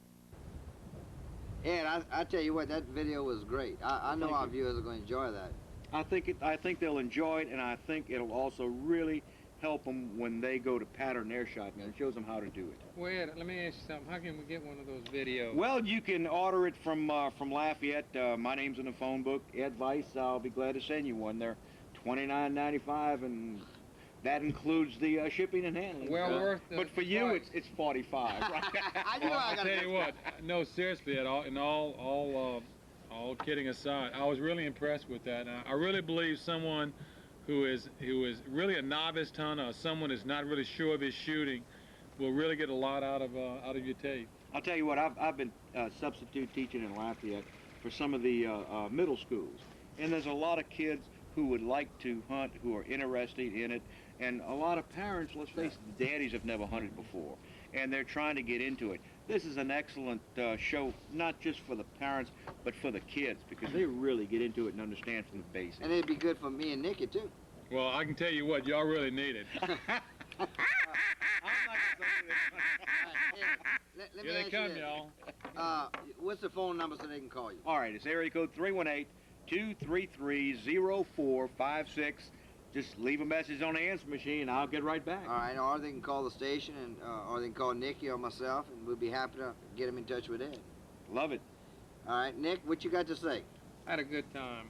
Ed, I tell you what, that video was great. I know our viewers are going to enjoy that. I think they'll enjoy it, and I think it'll also really help them when they go to pattern their shotgun. It shows them how to do it. Well, Ed, let me ask you something. How can we get one of those videos? Well, you can order it from Lafayette. My name's in the phone book, Ed Weiss. I'll be glad to send you one. They're $29.95, and That includes the shipping and handling. Well worth the But for you, price. it's 45. Right? I'll tell you what. No, seriously, all kidding aside, I was really impressed with that. I really believe someone who is really a novice hunter, or someone who's not really sure of his shooting, will really get a lot out of your tape. I'll tell you what. I've been substitute teaching in Lafayette for some of the middle schools, and there's a lot of kids who would like to hunt, who are interested in it, and a lot of parents, let's face it, the daddies have never hunted before, and they're trying to get into it. This is an excellent show, not just for the parents, but for the kids, because they really get into it and understand from the basics. And it'd be good for me and Nikki, too. Well, I can tell you what, y'all really need it. Let Here me they ask come, you this. y'all. What's the phone number so they can call you? All right, it's area code 318-233-0456. Just leave a message on the answer machine, and I'll get right back. All right, or they can call the station, and or they can call Nikki or myself, and we'll be happy to get them in touch with Ed. Love it. All right, Nick, what you got to say? Had a good time.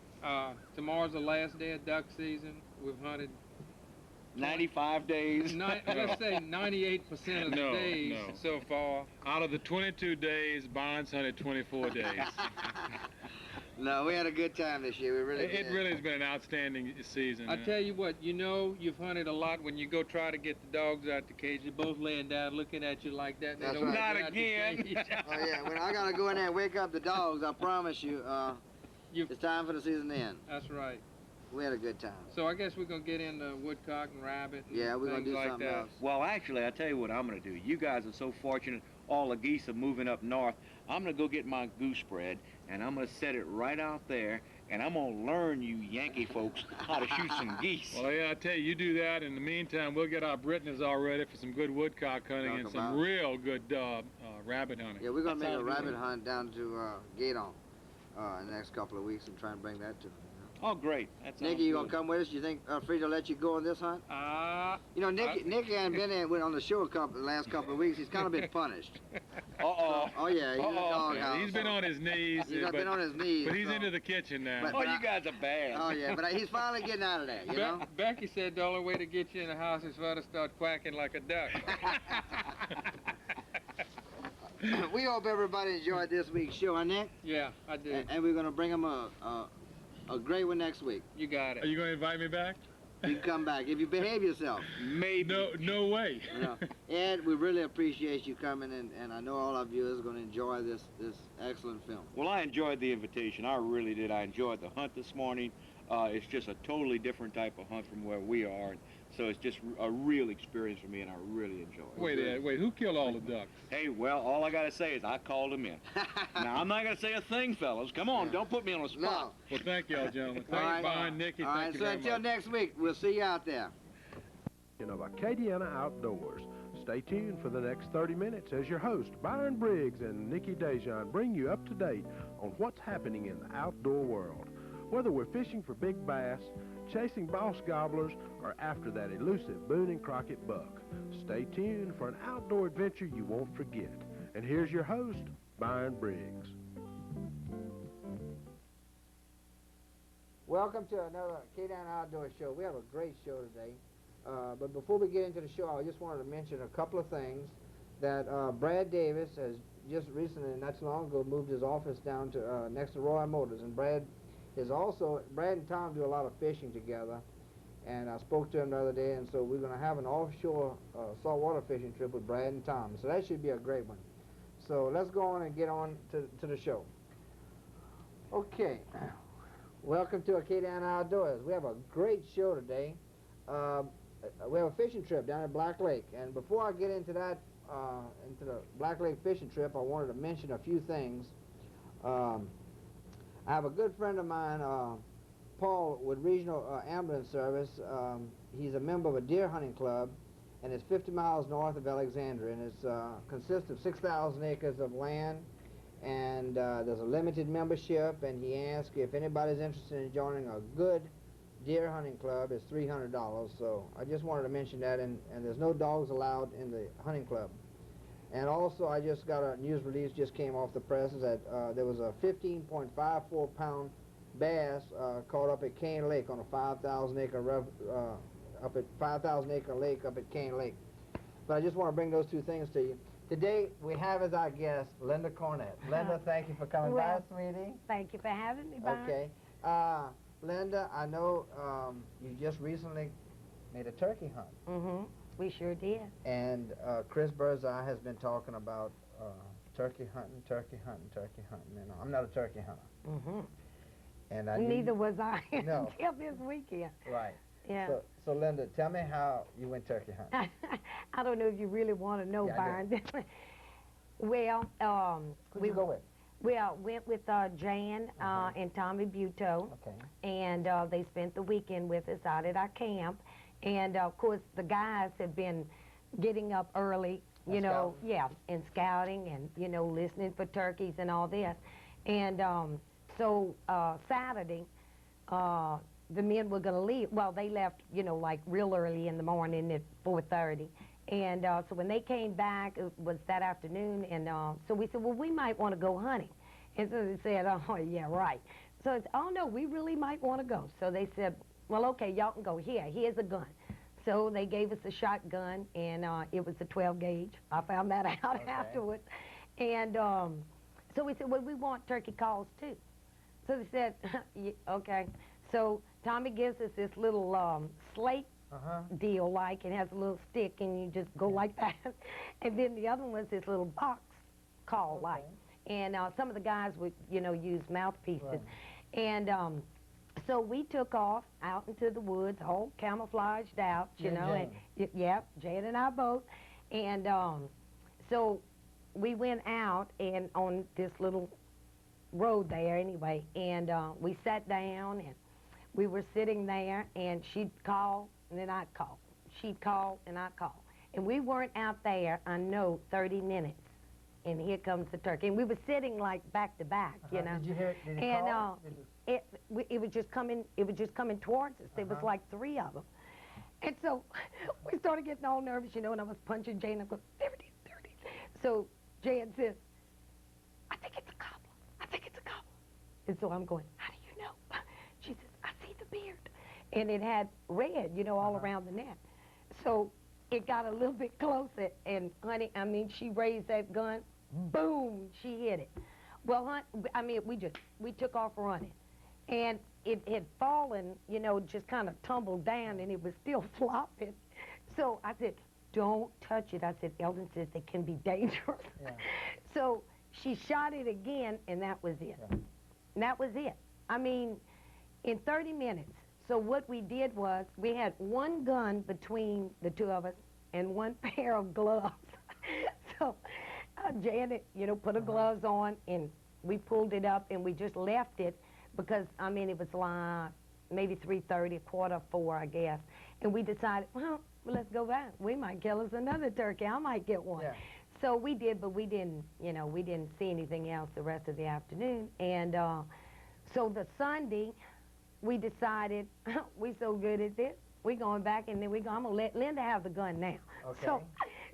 Tomorrow's the last day of duck season. We've hunted 95 days. Let's say 98% of the days so far. Out of the 22 days, Barnes hunted 24 days. No, we had a good time this year. We really did. It really has been an outstanding season. I tell you what, you know you've hunted a lot when you go try to get the dogs out the cage. They're both laying down looking at you like that. And That's they don't right. wanna Not get out the again. cage. Oh, yeah, when I got to go in there and wake up the dogs, I promise you, it's time for the season to end. That's right. We had a good time. So I guess we're going to get into woodcock and rabbit and Yeah, we're gonna things do like something that. else. Well, actually, I'll tell you what I'm going to do. You guys are so fortunate. All the geese are moving up north. I'm going to go get my goose spread, and I'm going to set it right out there, and I'm going to learn you Yankee folks how to shoot some geese. Well, yeah, I tell you, you do that. In the meantime, we'll get our Britons all ready for some good woodcock hunting and some real good rabbit hunting. Yeah, we're going to make a That's how rabbit we do it. hunt down to Gaydon in the next couple of weeks and try and bring that to them. Oh, great. That sounds Nikki, you good. gonna come with us? You think Frida let you go on this hunt? You know, Nikki hasn't been in on the show the last couple of weeks. He's kind of been punished. Uh-oh. Oh yeah, he's in the doghouse. He's been on his knees. He's been on his knees. But he's so- into the kitchen now. But you guys are bad. Oh yeah, but he's finally getting out of there. You know. Becky said the only way to get you in the house is for her to start quacking like a duck. We hope everybody enjoyed this week's show, huh, Nick? Yeah, I did. And we're gonna bring them a great one next week. You got it. Are you going to invite me back? You can come back if you behave yourself. Maybe. No way. You know, Ed, we really appreciate you coming, and I know all our viewers are going to enjoy this excellent film. Well, I enjoyed the invitation. I really did. I enjoyed the hunt this morning. It's just a totally different type of hunt from where we are. So it's just a real experience for me, and I really enjoy it. Wait, who killed all the ducks? Hey, well, all I got to say is I called them in. Now, I'm not going to say a thing, fellas. Come on, don't put me on the spot. No. Well, thank y'all, gentlemen. All Thank right. you, Brian, Nikki. All Thank right, you so very until much. next week, we'll see you out there. Of Acadiana Outdoors. Stay tuned for the next 30 minutes as your host, Byron Briggs and Nikki Dejan, bring you up to date on what's happening in the outdoor world. Whether we're fishing for big bass, chasing boss gobblers, or after that elusive Boone and Crockett buck, stay tuned for an outdoor adventure you won't forget. And here's your host, Byron Briggs. Welcome to another K-Down Outdoor Show. We have a great show today. But before we get into the show, I just wanted to mention a couple of things that Brad Davis has just recently, not too long ago, moved his office down to next to Roy Motors. And Brad and Tom do a lot of fishing together. And I spoke to him the other day, and so we're going to have an offshore saltwater fishing trip with Brad and Tom. So that should be a great one. So let's go on and get on to the show. Okay. Welcome to Acadiana Outdoors. We have a great show today. We have a fishing trip down at Black Lake. And before I get into that, into the Black Lake fishing trip, I wanted to mention a few things. I have a good friend of mine, Paul, with Regional Ambulance Service. He's a member of a deer hunting club, and it's 50 miles north of Alexandria, and it consists of 6,000 acres of land, and there's a limited membership, and he asked if anybody's interested in joining a good deer hunting club. It's $300, so I just wanted to mention that, and there's no dogs allowed in the hunting club. And also, I just got a news release, just came off the press, that there was a 15.54 pound bass caught up at Cane Lake on a 5,000 acre up at 5,000 Acre Lake up at Cane Lake. But I just want to bring those two things to you. Today we have as our guest Linda Cornett. Linda, thank you for coming by, sweetie. Thank you for having me, Byron. Okay. Linda, I know you just recently made a turkey hunt. Mm-hmm. We sure did. And Chris Birdseye has been talking about turkey hunting, and I'm not a turkey hunter. Mm-hmm. And I Neither was I No. until this weekend. Right. Yeah. So Linda, tell me how you went turkey hunting. I don't know if you really want to know, Yeah, I Byron. Well, Who'd you go with? Well, went with Jan and Tommy Buteau. Okay. And they spent the weekend with us out at our camp. And, of course, the guys had been getting up early, you know, and scouting and, you know, listening for turkeys and all this. And so Saturday, the men were going to leave. Well, they left, you know, like real early in the morning at 4:30. And so when they came back, it was that afternoon. And so we said, well, we might want to go hunting. And so they said, oh, yeah, right. So it's, oh, no, we really might want to go. So they said, well, okay, y'all can go. Here's a gun. So they gave us a shotgun, and it was a 12 gauge. I found that out afterwards. And so we said, well, we want turkey calls too. So they said, yeah, okay. So Tommy gives us this little slate deal, like, it has a little stick, and you just go like that. And then the other one was this little box call, like. And some of the guys would, you know, use mouthpieces. Right. And so we took off out into the woods, all camouflaged out, you know. And yep, Jan and I both. And so we went out and on this little road there anyway, and we sat down, and we were sitting there, and she'd call, and then I'd call. She'd call, and I'd call. And we weren't out there, I know, 30 minutes. And here comes the turkey. And we were sitting like back to back, you know. Did you hear? Did he and call? it was just coming. It was just coming towards us. There was like 3 of them, and so we started getting all nervous, you know. And I was punching Jane. I'm going, there it is, there it is. So Jan says, I think it's a gobbler. I think it's a gobbler. And so I'm going, how do you know? She says, I see the beard, and it had red, you know, all around the neck. So it got a little bit closer, and honey, I mean, she raised that gun. Boom, she hit it. Well, I mean, we took off running. And it had fallen, you know, just kind of tumbled down, and it was still flopping. So I said, don't touch it. I said, Eldon says they can be dangerous. Yeah. So she shot it again, and that was it. Yeah. And that was it. I mean, in 30 minutes. So what we did was we had one gun between the two of us and one pair of gloves. So Janet, you know, put her gloves on, and we pulled it up, and we just left it because, I mean, it was like maybe 3:30, 3:45, I guess. And we decided, well, let's go back. We might kill us another turkey. I might get one. Yeah. So we did, but we didn't, you know, we didn't see anything else the rest of the afternoon. And so the Sunday, we decided, we so good at this, we going back, and then I'm going to let Linda have the gun now. Okay. So,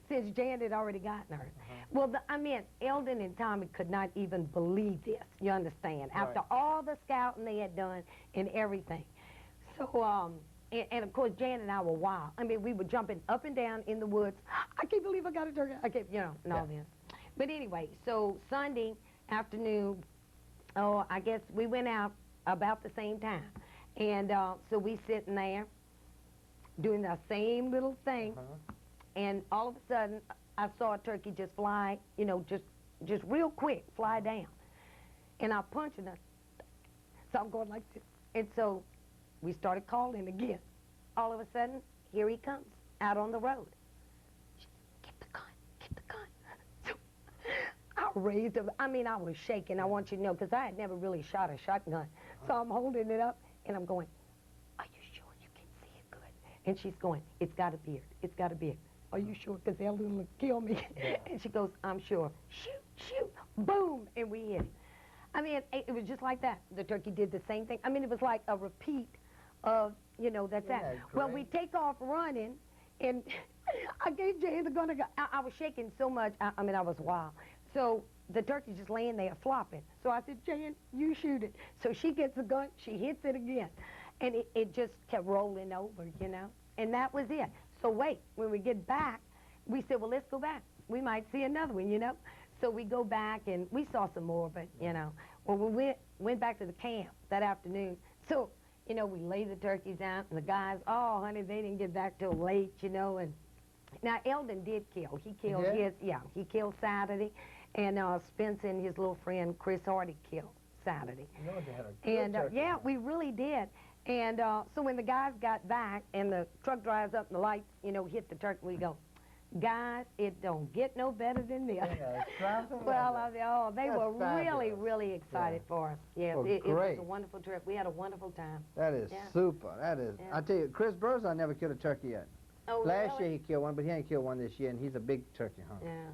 since Jan had already gotten hers. Well, I mean, Eldon and Tommy could not even believe this, you understand, after all the scouting they had done and everything. So, and of course, Jan and I were wild. I mean, we were jumping up and down in the woods. I can't believe I got a turkey. I can't, you know, and all this. But anyway, so Sunday afternoon, I guess we went out about the same time. And so we sitting there doing the same little thing. And all of a sudden, I saw a turkey just fly, you know, just real quick, fly down. And I punched her. So I'm going like this. And so we started calling again. All of a sudden, here he comes, out on the road. Get the gun, get the gun. So I raised him. I mean, I was shaking, I want you to know, because I had never really shot a shotgun. So I'm holding it up, and I'm going, are you sure you can see it good? And she's going, it's got a beard, it's got a beard. Are you sure? Because Eldon will kill me. Yeah. And she goes, I'm sure. Shoot, shoot, boom, and we hit it. I mean, it was just like that. The turkey did the same thing. I mean, it was like a repeat of, you know, that's that. Great. Well, we take off running, and I gave Jane the gun. I was shaking so much. I mean, I was wild. So the turkey's just laying there flopping. So I said, Jan, you shoot it. So she gets the gun. She hits it again. And it just kept rolling over, you know. And that was it. So wait, when we get back, we said, well, let's go back. We might see another one, you know. So we go back, and we saw some more, but, you know. Well, we went back to the camp that afternoon. So, you know, we laid the turkeys out, and the guys, oh, honey, they didn't get back till late, you know. And now, Eldon did kill. He killed he killed Saturday. And Spence and his little friend, Chris Hardy, killed Saturday. You know, they had a good And, turkey. yeah, we really did. And so when the guys got back and the truck drives up and the lights, you know, hit the turkey, we go, guys, it don't get no better than this. Well, they That's were really, fabulous. really excited for us. Yes, Well, it was great. a wonderful trip. We had a wonderful time. That is Yeah. super. That is. Yeah. I tell you, Chris Birdseye never killed a turkey yet. Oh, Last really? year he killed one, but he ain't killed one this year, and he's a big turkey hunter. Yeah.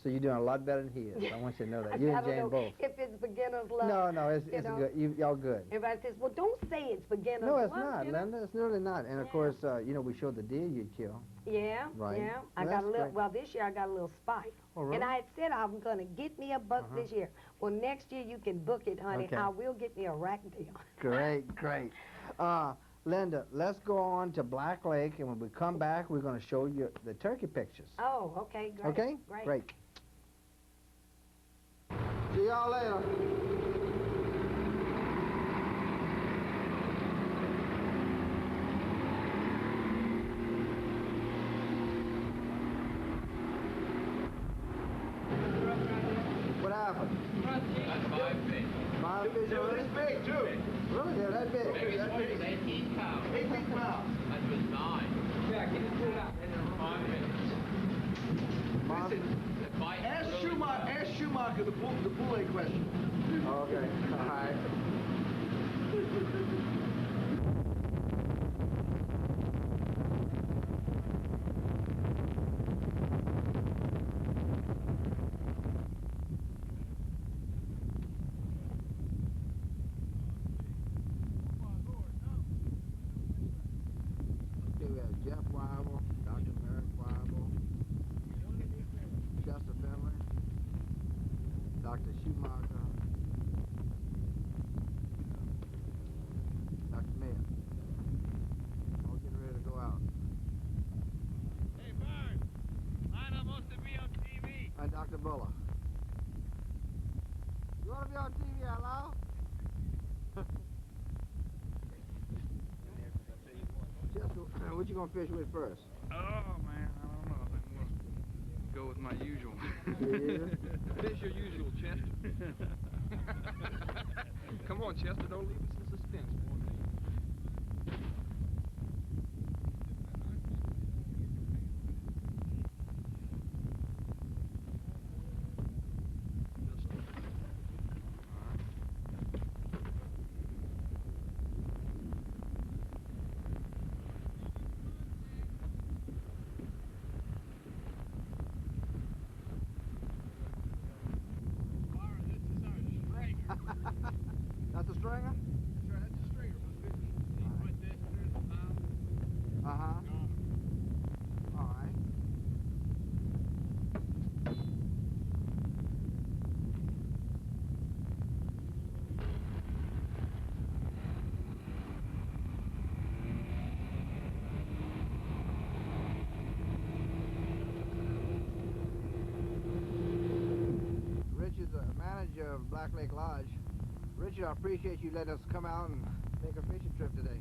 So you're doing a lot better than he is. I want you to know that. You I and don't Jane know both. if it's beginner's luck. No, it's you know. good. Y'all good. Everybody says, well, don't say it's beginner's No, luck. it's not, you know? Linda. It's really not. And of course, you know, we showed the deer you'd kill. Yeah, Right. yeah. I Well, got a that's little, great. well, this year I got a little spike. Oh, really? And I had said I'm going to get me a buck this year. Well, next year you can book it, honey. Okay. I will get me a rack deal. Great, great. Linda, let's go on to Black Lake, and when we come back, we're going to show you the turkey pictures. Oh, okay, great. Okay? Great. Great. See y'all later. What happened? Five fish already? It's big, too. Really? They're that big? Biggest one is 18 pounds. 18 pounds. That was 9. Yeah, get it pulled out. In 5 minutes. Ask Schumacher the bull question. Okay, all right. Okay, we have Jeff Weibel, Dr. Merrick Weibel, Chester Finley, Dr. Schumacher, Dr. Mayer. All getting ready to go out. Hey, Bern, line up wants to be on TV. And Dr. Buller. You want to be on TV out loud? Chester, what you gonna fish with first? Oh man, I don't know. I think I'm gonna go with my usual. Yeah. Fish your usual, Chester. Come on, Chester, don't leave us in suspense, boy. That's a stringer? That's a stringer, my fish. Put this through the mouth. Uh-huh. All right. Richard's the manager of Black Lake Lodge. Richard, I appreciate you letting us come out and make a fishing trip today.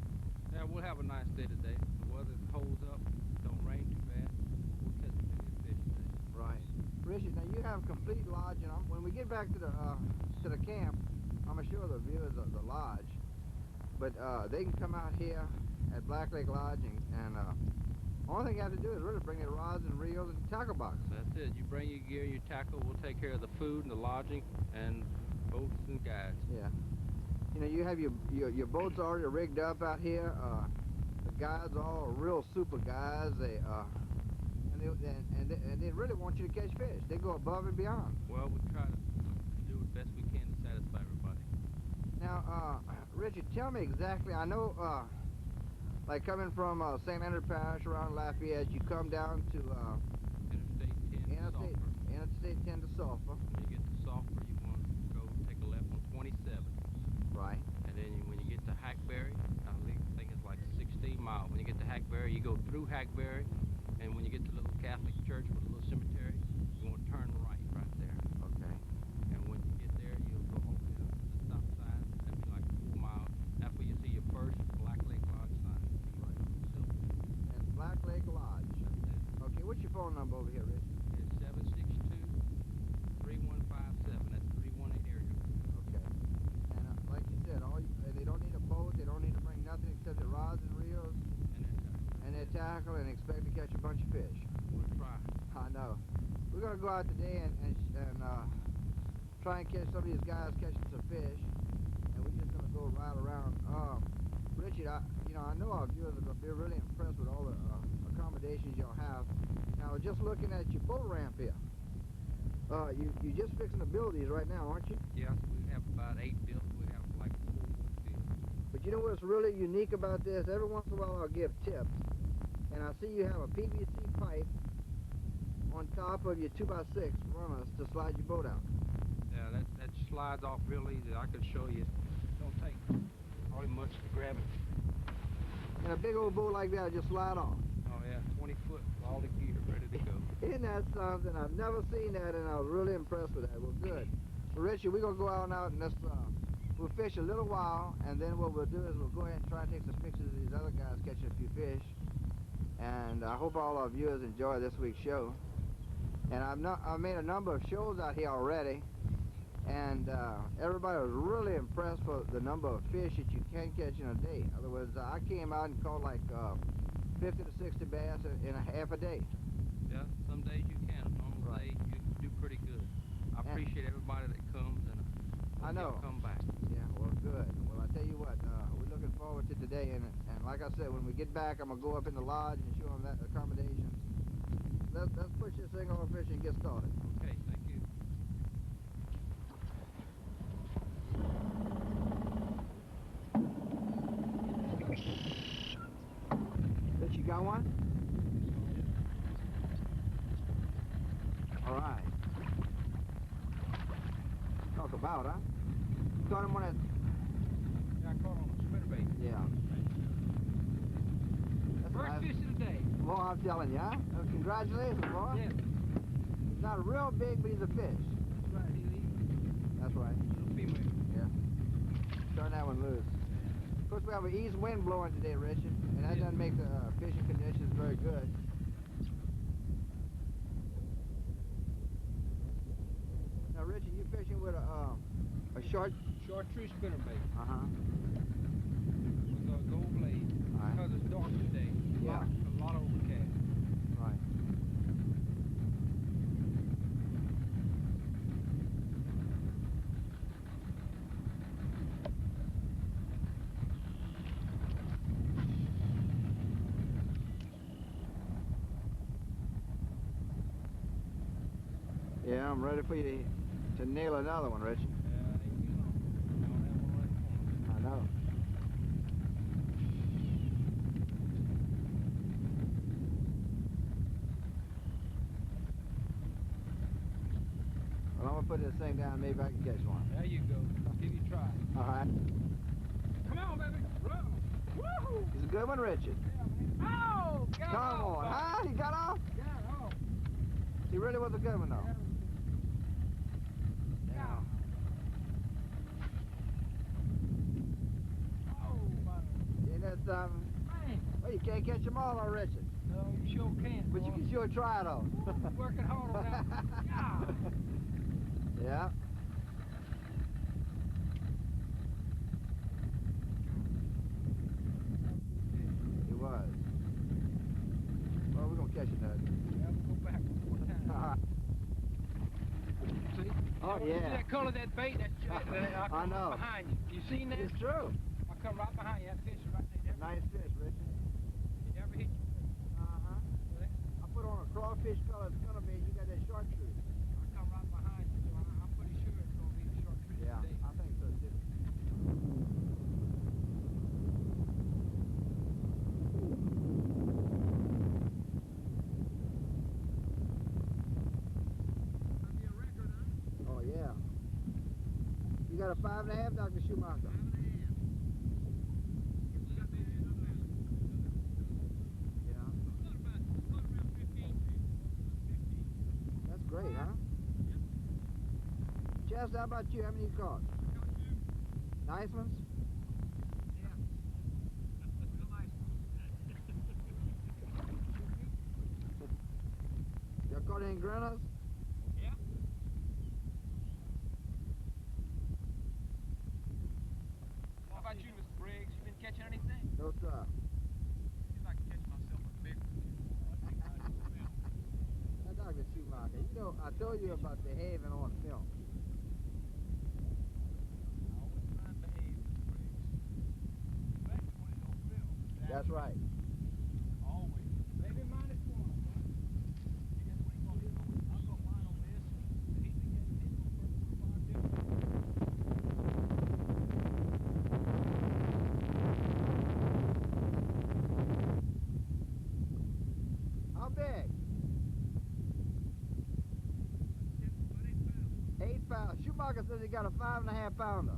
Yeah, we'll have a nice day today. The weather holds up, don't rain too bad. We'll catch plenty of fish today. Right. Richard, now you have complete lodge, and when we get back to the camp, I'm gonna show the viewers of the lodge. But they can come out here at Black Lake Lodge, and only thing you have to do is really bring their rods and reels and tackle box. That's it. You bring your gear, your tackle. We'll take care of the food and the lodging and boats and guides. Yeah. You know, you have your boats already rigged up out here. The guys are all real super guys. And they really want you to catch fish. They go above and beyond. Well, we try to do the best we can to satisfy everybody. Now, Richard, tell me exactly. I know, like coming from St. Leonard Parish around Lafayette, you come down to Interstate 10 to Sulphur. When you get to Sulphur, you want to go take a left on 27. Right. And then when you get to Hackberry, I think it's like 16 mile. When you get to Hackberry, you go through Hackberry, and when you get to the little Catholic church with a little cemetery, you want to turn right there. Okay. And when you get there, you'll go over to the stop sign. That'd be like 4 miles. That's where you see your first Black Lake Lodge sign. Right. And Black Lake Lodge. Okay, what's your phone number over here, Rich? It's 762-3157. That's 318 area. Okay. And like you said, they don't need a boat. They don't need to bring nothing except the rods and reels and their tackle, and expect to catch a bunch of fish. We'll try. I know. We're gonna go out today and try and catch some of these guys catching some fish, and we're just gonna go right around. Richard, I know our viewers are gonna be really impressed with all the accommodations y'all have. Now, just looking at your boat ramp here, you just fixing to build these right now, aren't you? Yes, we have about 8 built. We have like 4 more built. But you know what's really unique about this? Every once in a while I'll give tips, and I see you have a PVC pipe on top of your 2x6 runners to slide your boat out. Yeah, that slides off real easy. I could show you. Don't take hardly much to grab it. And a big old boat like that will just slide off. Oh yeah, 20 foot, all the gear ready to go. Isn't that something? I've never seen that, and I was really impressed with that. Well, good. Well, Richard, we're going to go out and let's, we'll fish a little while, and then what we'll do is we'll go ahead and try and take some pictures of these other guys catching a few fish. And I hope all our viewers enjoy this week's show. And I've made a number of shows out here already, and everybody was really impressed for the number of fish that you can catch in a day. In other words, I came out and caught like 50 to 60 bass in a half a day. Yeah, some days you can. On days you do pretty good. I appreciate everybody that comes, and I know. Come back. Yeah, well, good. Well, I tell you what, we're looking forward to today, and like I said, when we get back, I'm gonna go up in the lodge and show them that accommodations. Let's push this thing on fish and get started. Okay, thank you. Rich, you got one? All right. Talk about, huh? Caught him on that. Yeah, I caught on a spinnerbait. Yeah. First fish of the day. Boy, I'm telling you, huh? Congratulations, boy. Yeah. He's not real big, but he's a fish. That's right, he'll eat. That's right. Little female. Yeah. Turn that one loose. Of course, we have an east wind blowing today, Richard, and that doesn't make the fishing conditions very good. Now, Richard, you fishing with a chartreuse spinnerbait. Uh-huh. With a gold blade. All right. Because it's dark today. Yeah. A lot of overcast. Right. Yeah, I'm ready for you to nail another one, Richard. I know. Well, I'm gonna put this thing down. Maybe I can catch one. There you go. Give you a try. All right. Come on, baby. Woo! It's a good one, Richard. Oh! Come on, huh? He got off? Got off. He really was a good one, though. Yeah. Oh, my. Ain't that something? Man. Well, you can't catch them all, though, Richard. No, you sure can. But you can sure try, though. Working hard on that. Yeah. He was. Well, we're going to catch it now. Yeah, we'll go back one more time. All right. See? Oh, You yeah. see that color of that bait? That's I I come know. right behind you. You seen that? It's true. I come right behind you. That fish is right there. Nice fish, Richard. It never hit you. Uh-huh. I put on a crawfish colored spinnerbait. You got that chartreuse. I come right behind you, so I'm pretty sure it's going to be the chartreuse Yeah, today. I think so, too. Oh, yeah. You got a 5.5, Dr. Schumacher? Gus, how about you? How many you caught? Nice ones? Y'all caught any grunners? Yeah. How about you, Mr. Briggs? You been catching anything? No, sir. See if I can catch myself a big one. Now, Dr. Schumacher, you know, I told you about behaving on film. That's right. Always. Maybe minus one. See, that's what he called it. I'll go mine on this. He's been getting his on purpose for 5 How big? 8 pounds. Schumacher says he got a 5.5 pounder.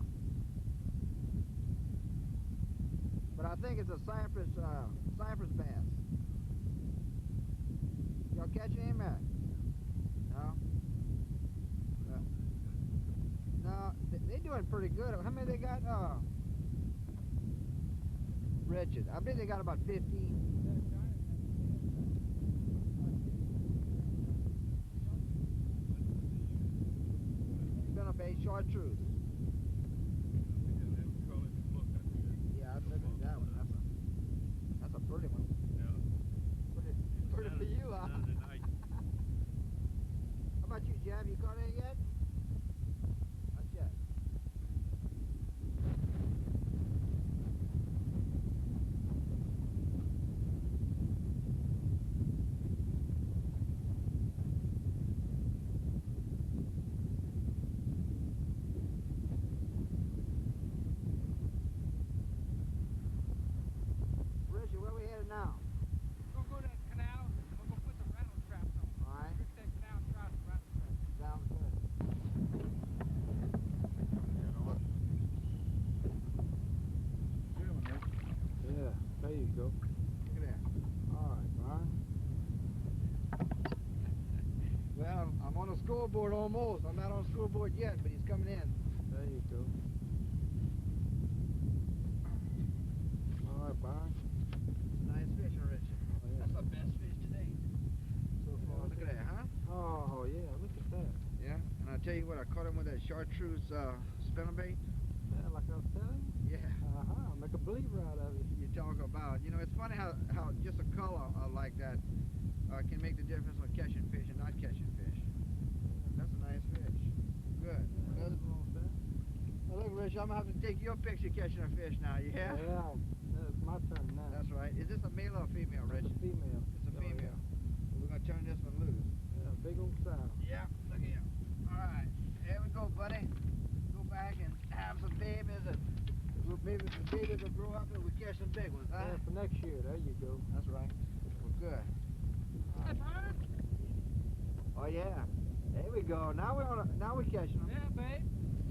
But I think it's a Cypress bass. Y'all catch him, Matt? No? No, they're doing pretty good. How many they got? Richard, I believe they got about 15. Spinnerbait chartreuse. Yeah, I look at that one. That's a pretty one. Pretty for you, huh? How about you, Jab? You caught any yet? Not yet. Richard, where we headed now? We're going to go to that canal. We're going to put some rattle traps on. All right. Fix that canal and try some rattle traps. Sounds good. Yeah, there you go. Look at that. All right, Brian. Well, I'm on the scoreboard almost. I'm not on the scoreboard yet, but he's coming in. There you go. All right, Brian. Nice fishing, Richard. Oh, yeah. That's our best fish today. So far. Look at that, huh? Oh, yeah, look at that. Yeah, and I'll tell you what, I caught him with that chartreuse spinnerbait. Yeah, like I was telling you. Yeah. Uh-huh, make a believer out of it. You talk about, you know, it's funny how just a color like that can make the difference on catching fish and not catching fish. That's a nice fish. Good. Good. Well, look, Rich, I'm going to have to take your picture catching a fish now, yeah? Yeah, it's my turn now. That's right. Is this a male or a female, Rich? It's a female. It's a female. So we're going to turn this one loose. Yeah, big old sow. Yeah, look here. All right, here we go, buddy. Go back and have some babies, and maybe the babies will grow up and we catch some big ones, huh? Yeah, for next year. There you go. That's right. Well, good. Hey, Brian. Oh yeah. There we go. Now we're catching them. Yeah, babe.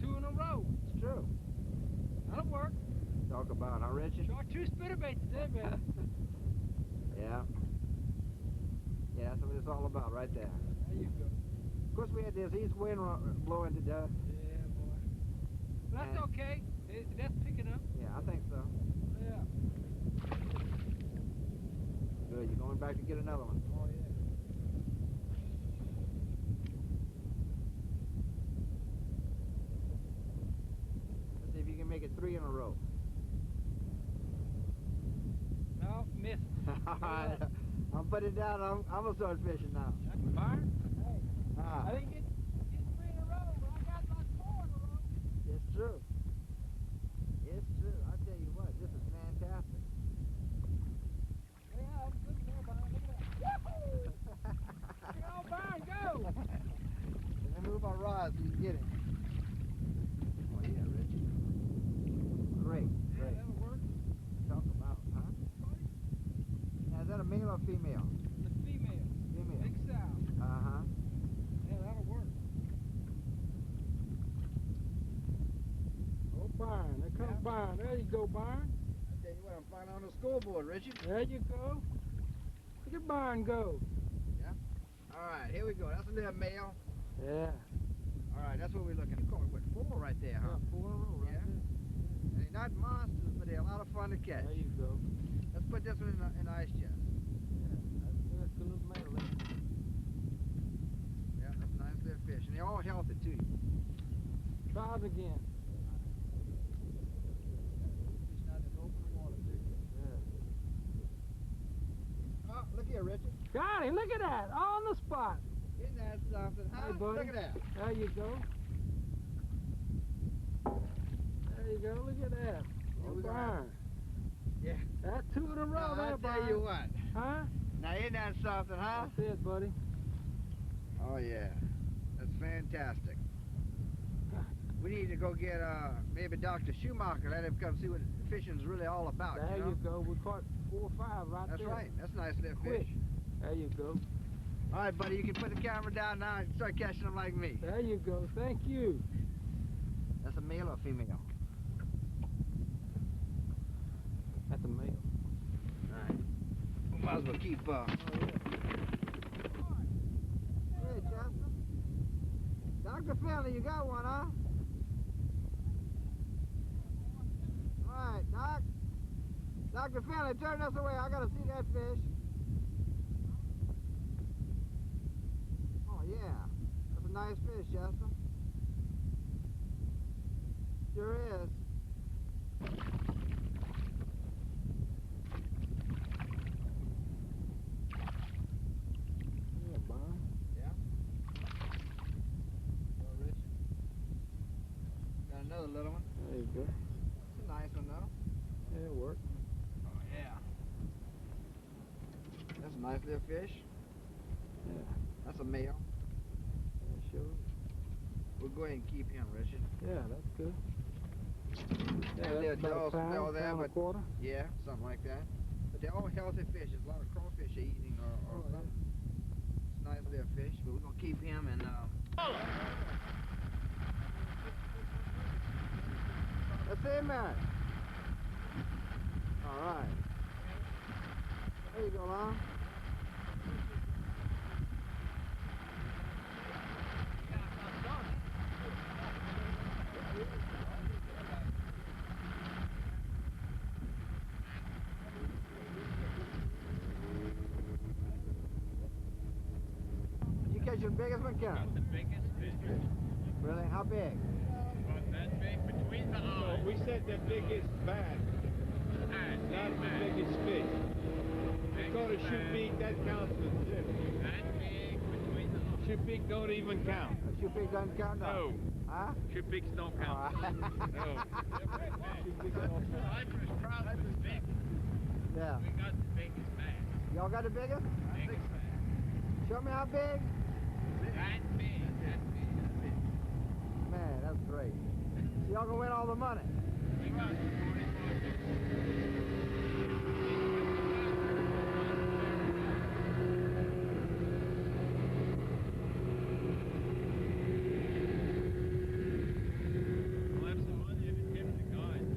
2 in a row. It's true. That'll work. Talk about, huh, Richard? Chartreuse spinnerbait today, baby. Yeah. Yeah, that's what it's all about right there. There you go. Of course, we had this east wind blowing today. Yeah, boy. But that's And- okay. That's picking up. Yeah, I think so. Yeah. Good. You're going back to get another one. Oh, yeah. Let's see if you can make it 3 in a row. No, missed. All right. I'm putting it down. I'm gonna start fishing now. Byron? Ah, I didn't get 3 in a row, but I got like 4 in a row. it's true. It's true. I tell you what, this is fantastic. Yeah, that was good there, Byron. Look at that. Woohoo! Go, Byron, go! Let me move my rod so you can get it. Oh yeah, Rich. Great, Yeah, great. that'll work. Talk about, huh? Now, is that a male or female? The female. Female. Big sow. Uh-huh. Yeah, that'll work. Oh, Byron. There comes Byron. There you go, Byron. I tell you what, I'm finally on the scoreboard, Richard. There you go. Look at Byron go. Yeah. All right, here we go. That's a little male. Yeah. All right, that's what we're looking. You caught what, 4 right there, huh? Yeah, 4 in a row, right Yeah. there. They're not monsters, but they're a lot of fun to catch. There you go. Let's put this one in the ice chest. Yeah, that's good little male there. Yeah, that's a nice little fish, and they're all healthy too. Try it again. Fishing out in open water too. Yeah. Oh, look here, Richard. Got him, look at that, on the spot. Isn't that something, huh? Hey, buddy. Look at that. There you go. There you go, look at that. Oh, we got- Byron. Yeah. That's 2 in a row there, I'll tell Byron. you what. Huh? Now, isn't that something, huh? That's it, buddy. Oh, yeah. That's fantastic. We need to go get maybe Dr. Schumacher, let him come see what fishing's really all about. There you know? you go. We caught 4 or 5 right That's there. right. That's a nice little Quick. fish. There you go. All right, buddy, you can put the camera down now and start catching them like me. There you go. Thank you. That's a male or female? That's a male. All right. We might as well keep Oh, yeah. Hey, Justin. Dr. Finley, you got one, huh? All right, Doc. Dr. Finley, turn this away. I gotta see that fish. Oh, yeah. That's a nice fish, Justin. Sure is. Yeah, Byron. Yeah. Well, Richard. Got another little one. There you go. It's a nice one, though. Yeah, it worked. Oh, yeah. That's a nice little fish. Yeah. That's a male. Yeah, sure. We'll go ahead and keep him, Richard. Yeah, that's good. That Yeah, little that's about dull a pound, smell there, pound and a but quarter. yeah, something like that. But they're all healthy fish. There's a lot of crawfish eating or Oh, something. It's a nice little fish, but we're gonna keep him and let's see, man. All right. There you go, Mom. You catch your biggest one, Karen? The biggest fish. Really? How big? About that big between the eyes. We said the biggest bass, not the biggest fish. We caught a shoot beak, that counts as this. That big between the eyes. Shoot beak don't even count. A shoot pig doesn't count? No. Huh? Shoot beaks don't count. All right. No. Cypress trout was big. Yeah. We got the biggest bass. Y'all got the biggest? Biggest bass. Show me how big. That big. That big. Man, that's great. So y'all gonna win all the money. We got 45 We'll have some money if you tip the guys.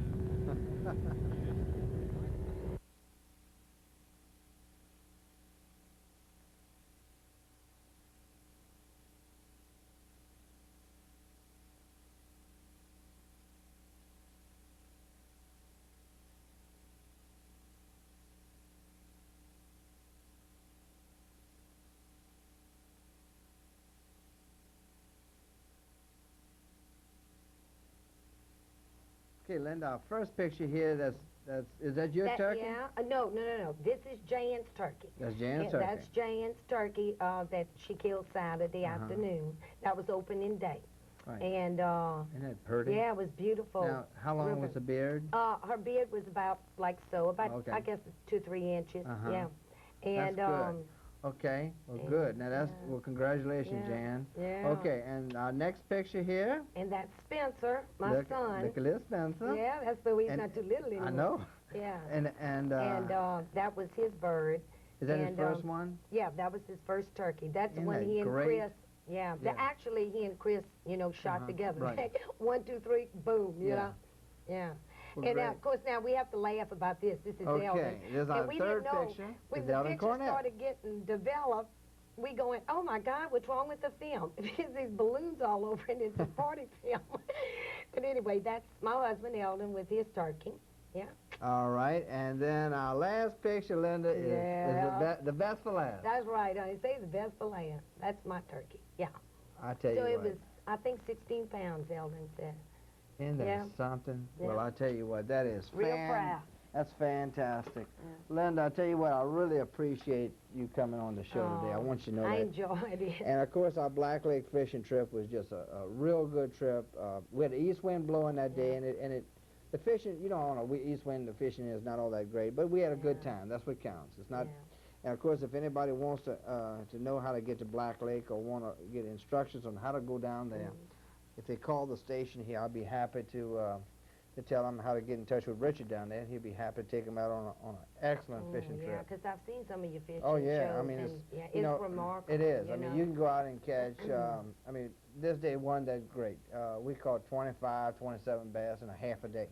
Okay, Linda, our first picture here, is that your turkey? Yeah, no. This is Jan's turkey. That's Jan's Yeah, turkey. That's Jan's turkey that she killed Saturday afternoon. That was opening day. Right. And Isn't that pretty? yeah, it was beautiful. Now, how long was the beard? Her beard was about like so, about Okay. I guess 2-3 inches. Uh-huh. Yeah. And That's good. Okay, well, and, good. Now, that's, well, congratulations, yeah, Jan. yeah. Okay, and our next picture here. And that's Spencer, my look, son. Look at this, Spencer. Yeah, that's so he's And- not too little anymore. I know. Yeah. And that was his bird. is that his and, first one? Yeah, that was his first turkey. That's Isn't when that he and great? Chris. Yeah, Yeah. actually he and Chris, shot together. right. 1, 2, 3, boom. You Yeah. know. Yeah. Well, and great. of course now we have to laugh about this. This is Okay, Elvin. there's our and we third didn't know picture. when Is the Elvin picture Cornell. started getting developed. we going, oh my God, what's wrong with the film? Because there's balloons all over and it's a party film. But anyway, that's my husband, Eldon, with his turkey. Yeah. All right, and then our last picture, Linda, is the best for last. That's right, honey. Say the best for last. That's my turkey. Yeah. I tell you So what. it was, I think, 16 pounds, Eldon said. Isn't that Yeah. something? Yeah. Well, I tell you what, that is Real proud. That's fantastic. Linda, I tell you what, I really appreciate you coming on the show today. I want you to know I that. enjoyed it. And of course, our Black Lake fishing trip was just a real good trip. We had an east wind blowing that day, and the fishing, you know, on a east wind, the fishing is not all that great, but we had a good time. That's what counts. It's not. And of course, if anybody wants to know how to get to Black Lake or want to get instructions on how to go down there, if they call the station here, I'll be happy to tell them how to get in touch with Richard down there. He'll be happy to take them out on an excellent fishing Yeah, trip. because I've seen some of your fishing Oh yeah, shows. I mean, and, it's, yeah, you know, remarkable. it is. I know. mean, you can go out and catch. I mean, this day one that's great. We caught 25, 27 bass in a half a day.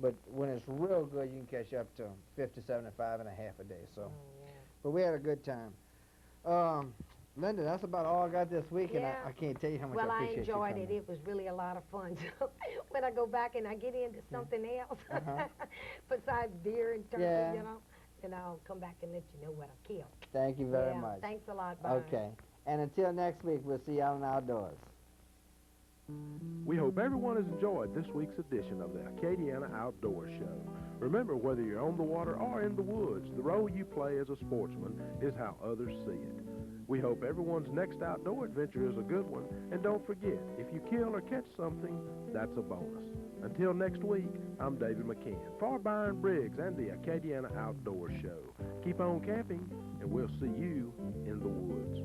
But when it's real good, you can catch up to 50, 75 in a half a day. So, but we had a good time. Linda, that's about all I got this week, and I can't tell you how much well, I I appreciate enjoyed you it. coming. It was really a lot of fun. So when I go back and I get into something else, besides deer and turkey, Yeah. you know, then I'll come back and let you know what I killed. Thank you very Yeah, much. Thanks a lot, Byron. Okay. And until next week, we'll see you out in the outdoors. We hope everyone has enjoyed this week's edition of the Acadiana Outdoor Show. Remember, whether you're on the water or in the woods, the role you play as a sportsman is how others see it. We hope everyone's next outdoor adventure is a good one, and don't forget, if you kill or catch something, that's a bonus. Until next week, I'm David McCann for Byron Briggs and the Acadiana Outdoor Show. Keep on camping, and we'll see you in the woods.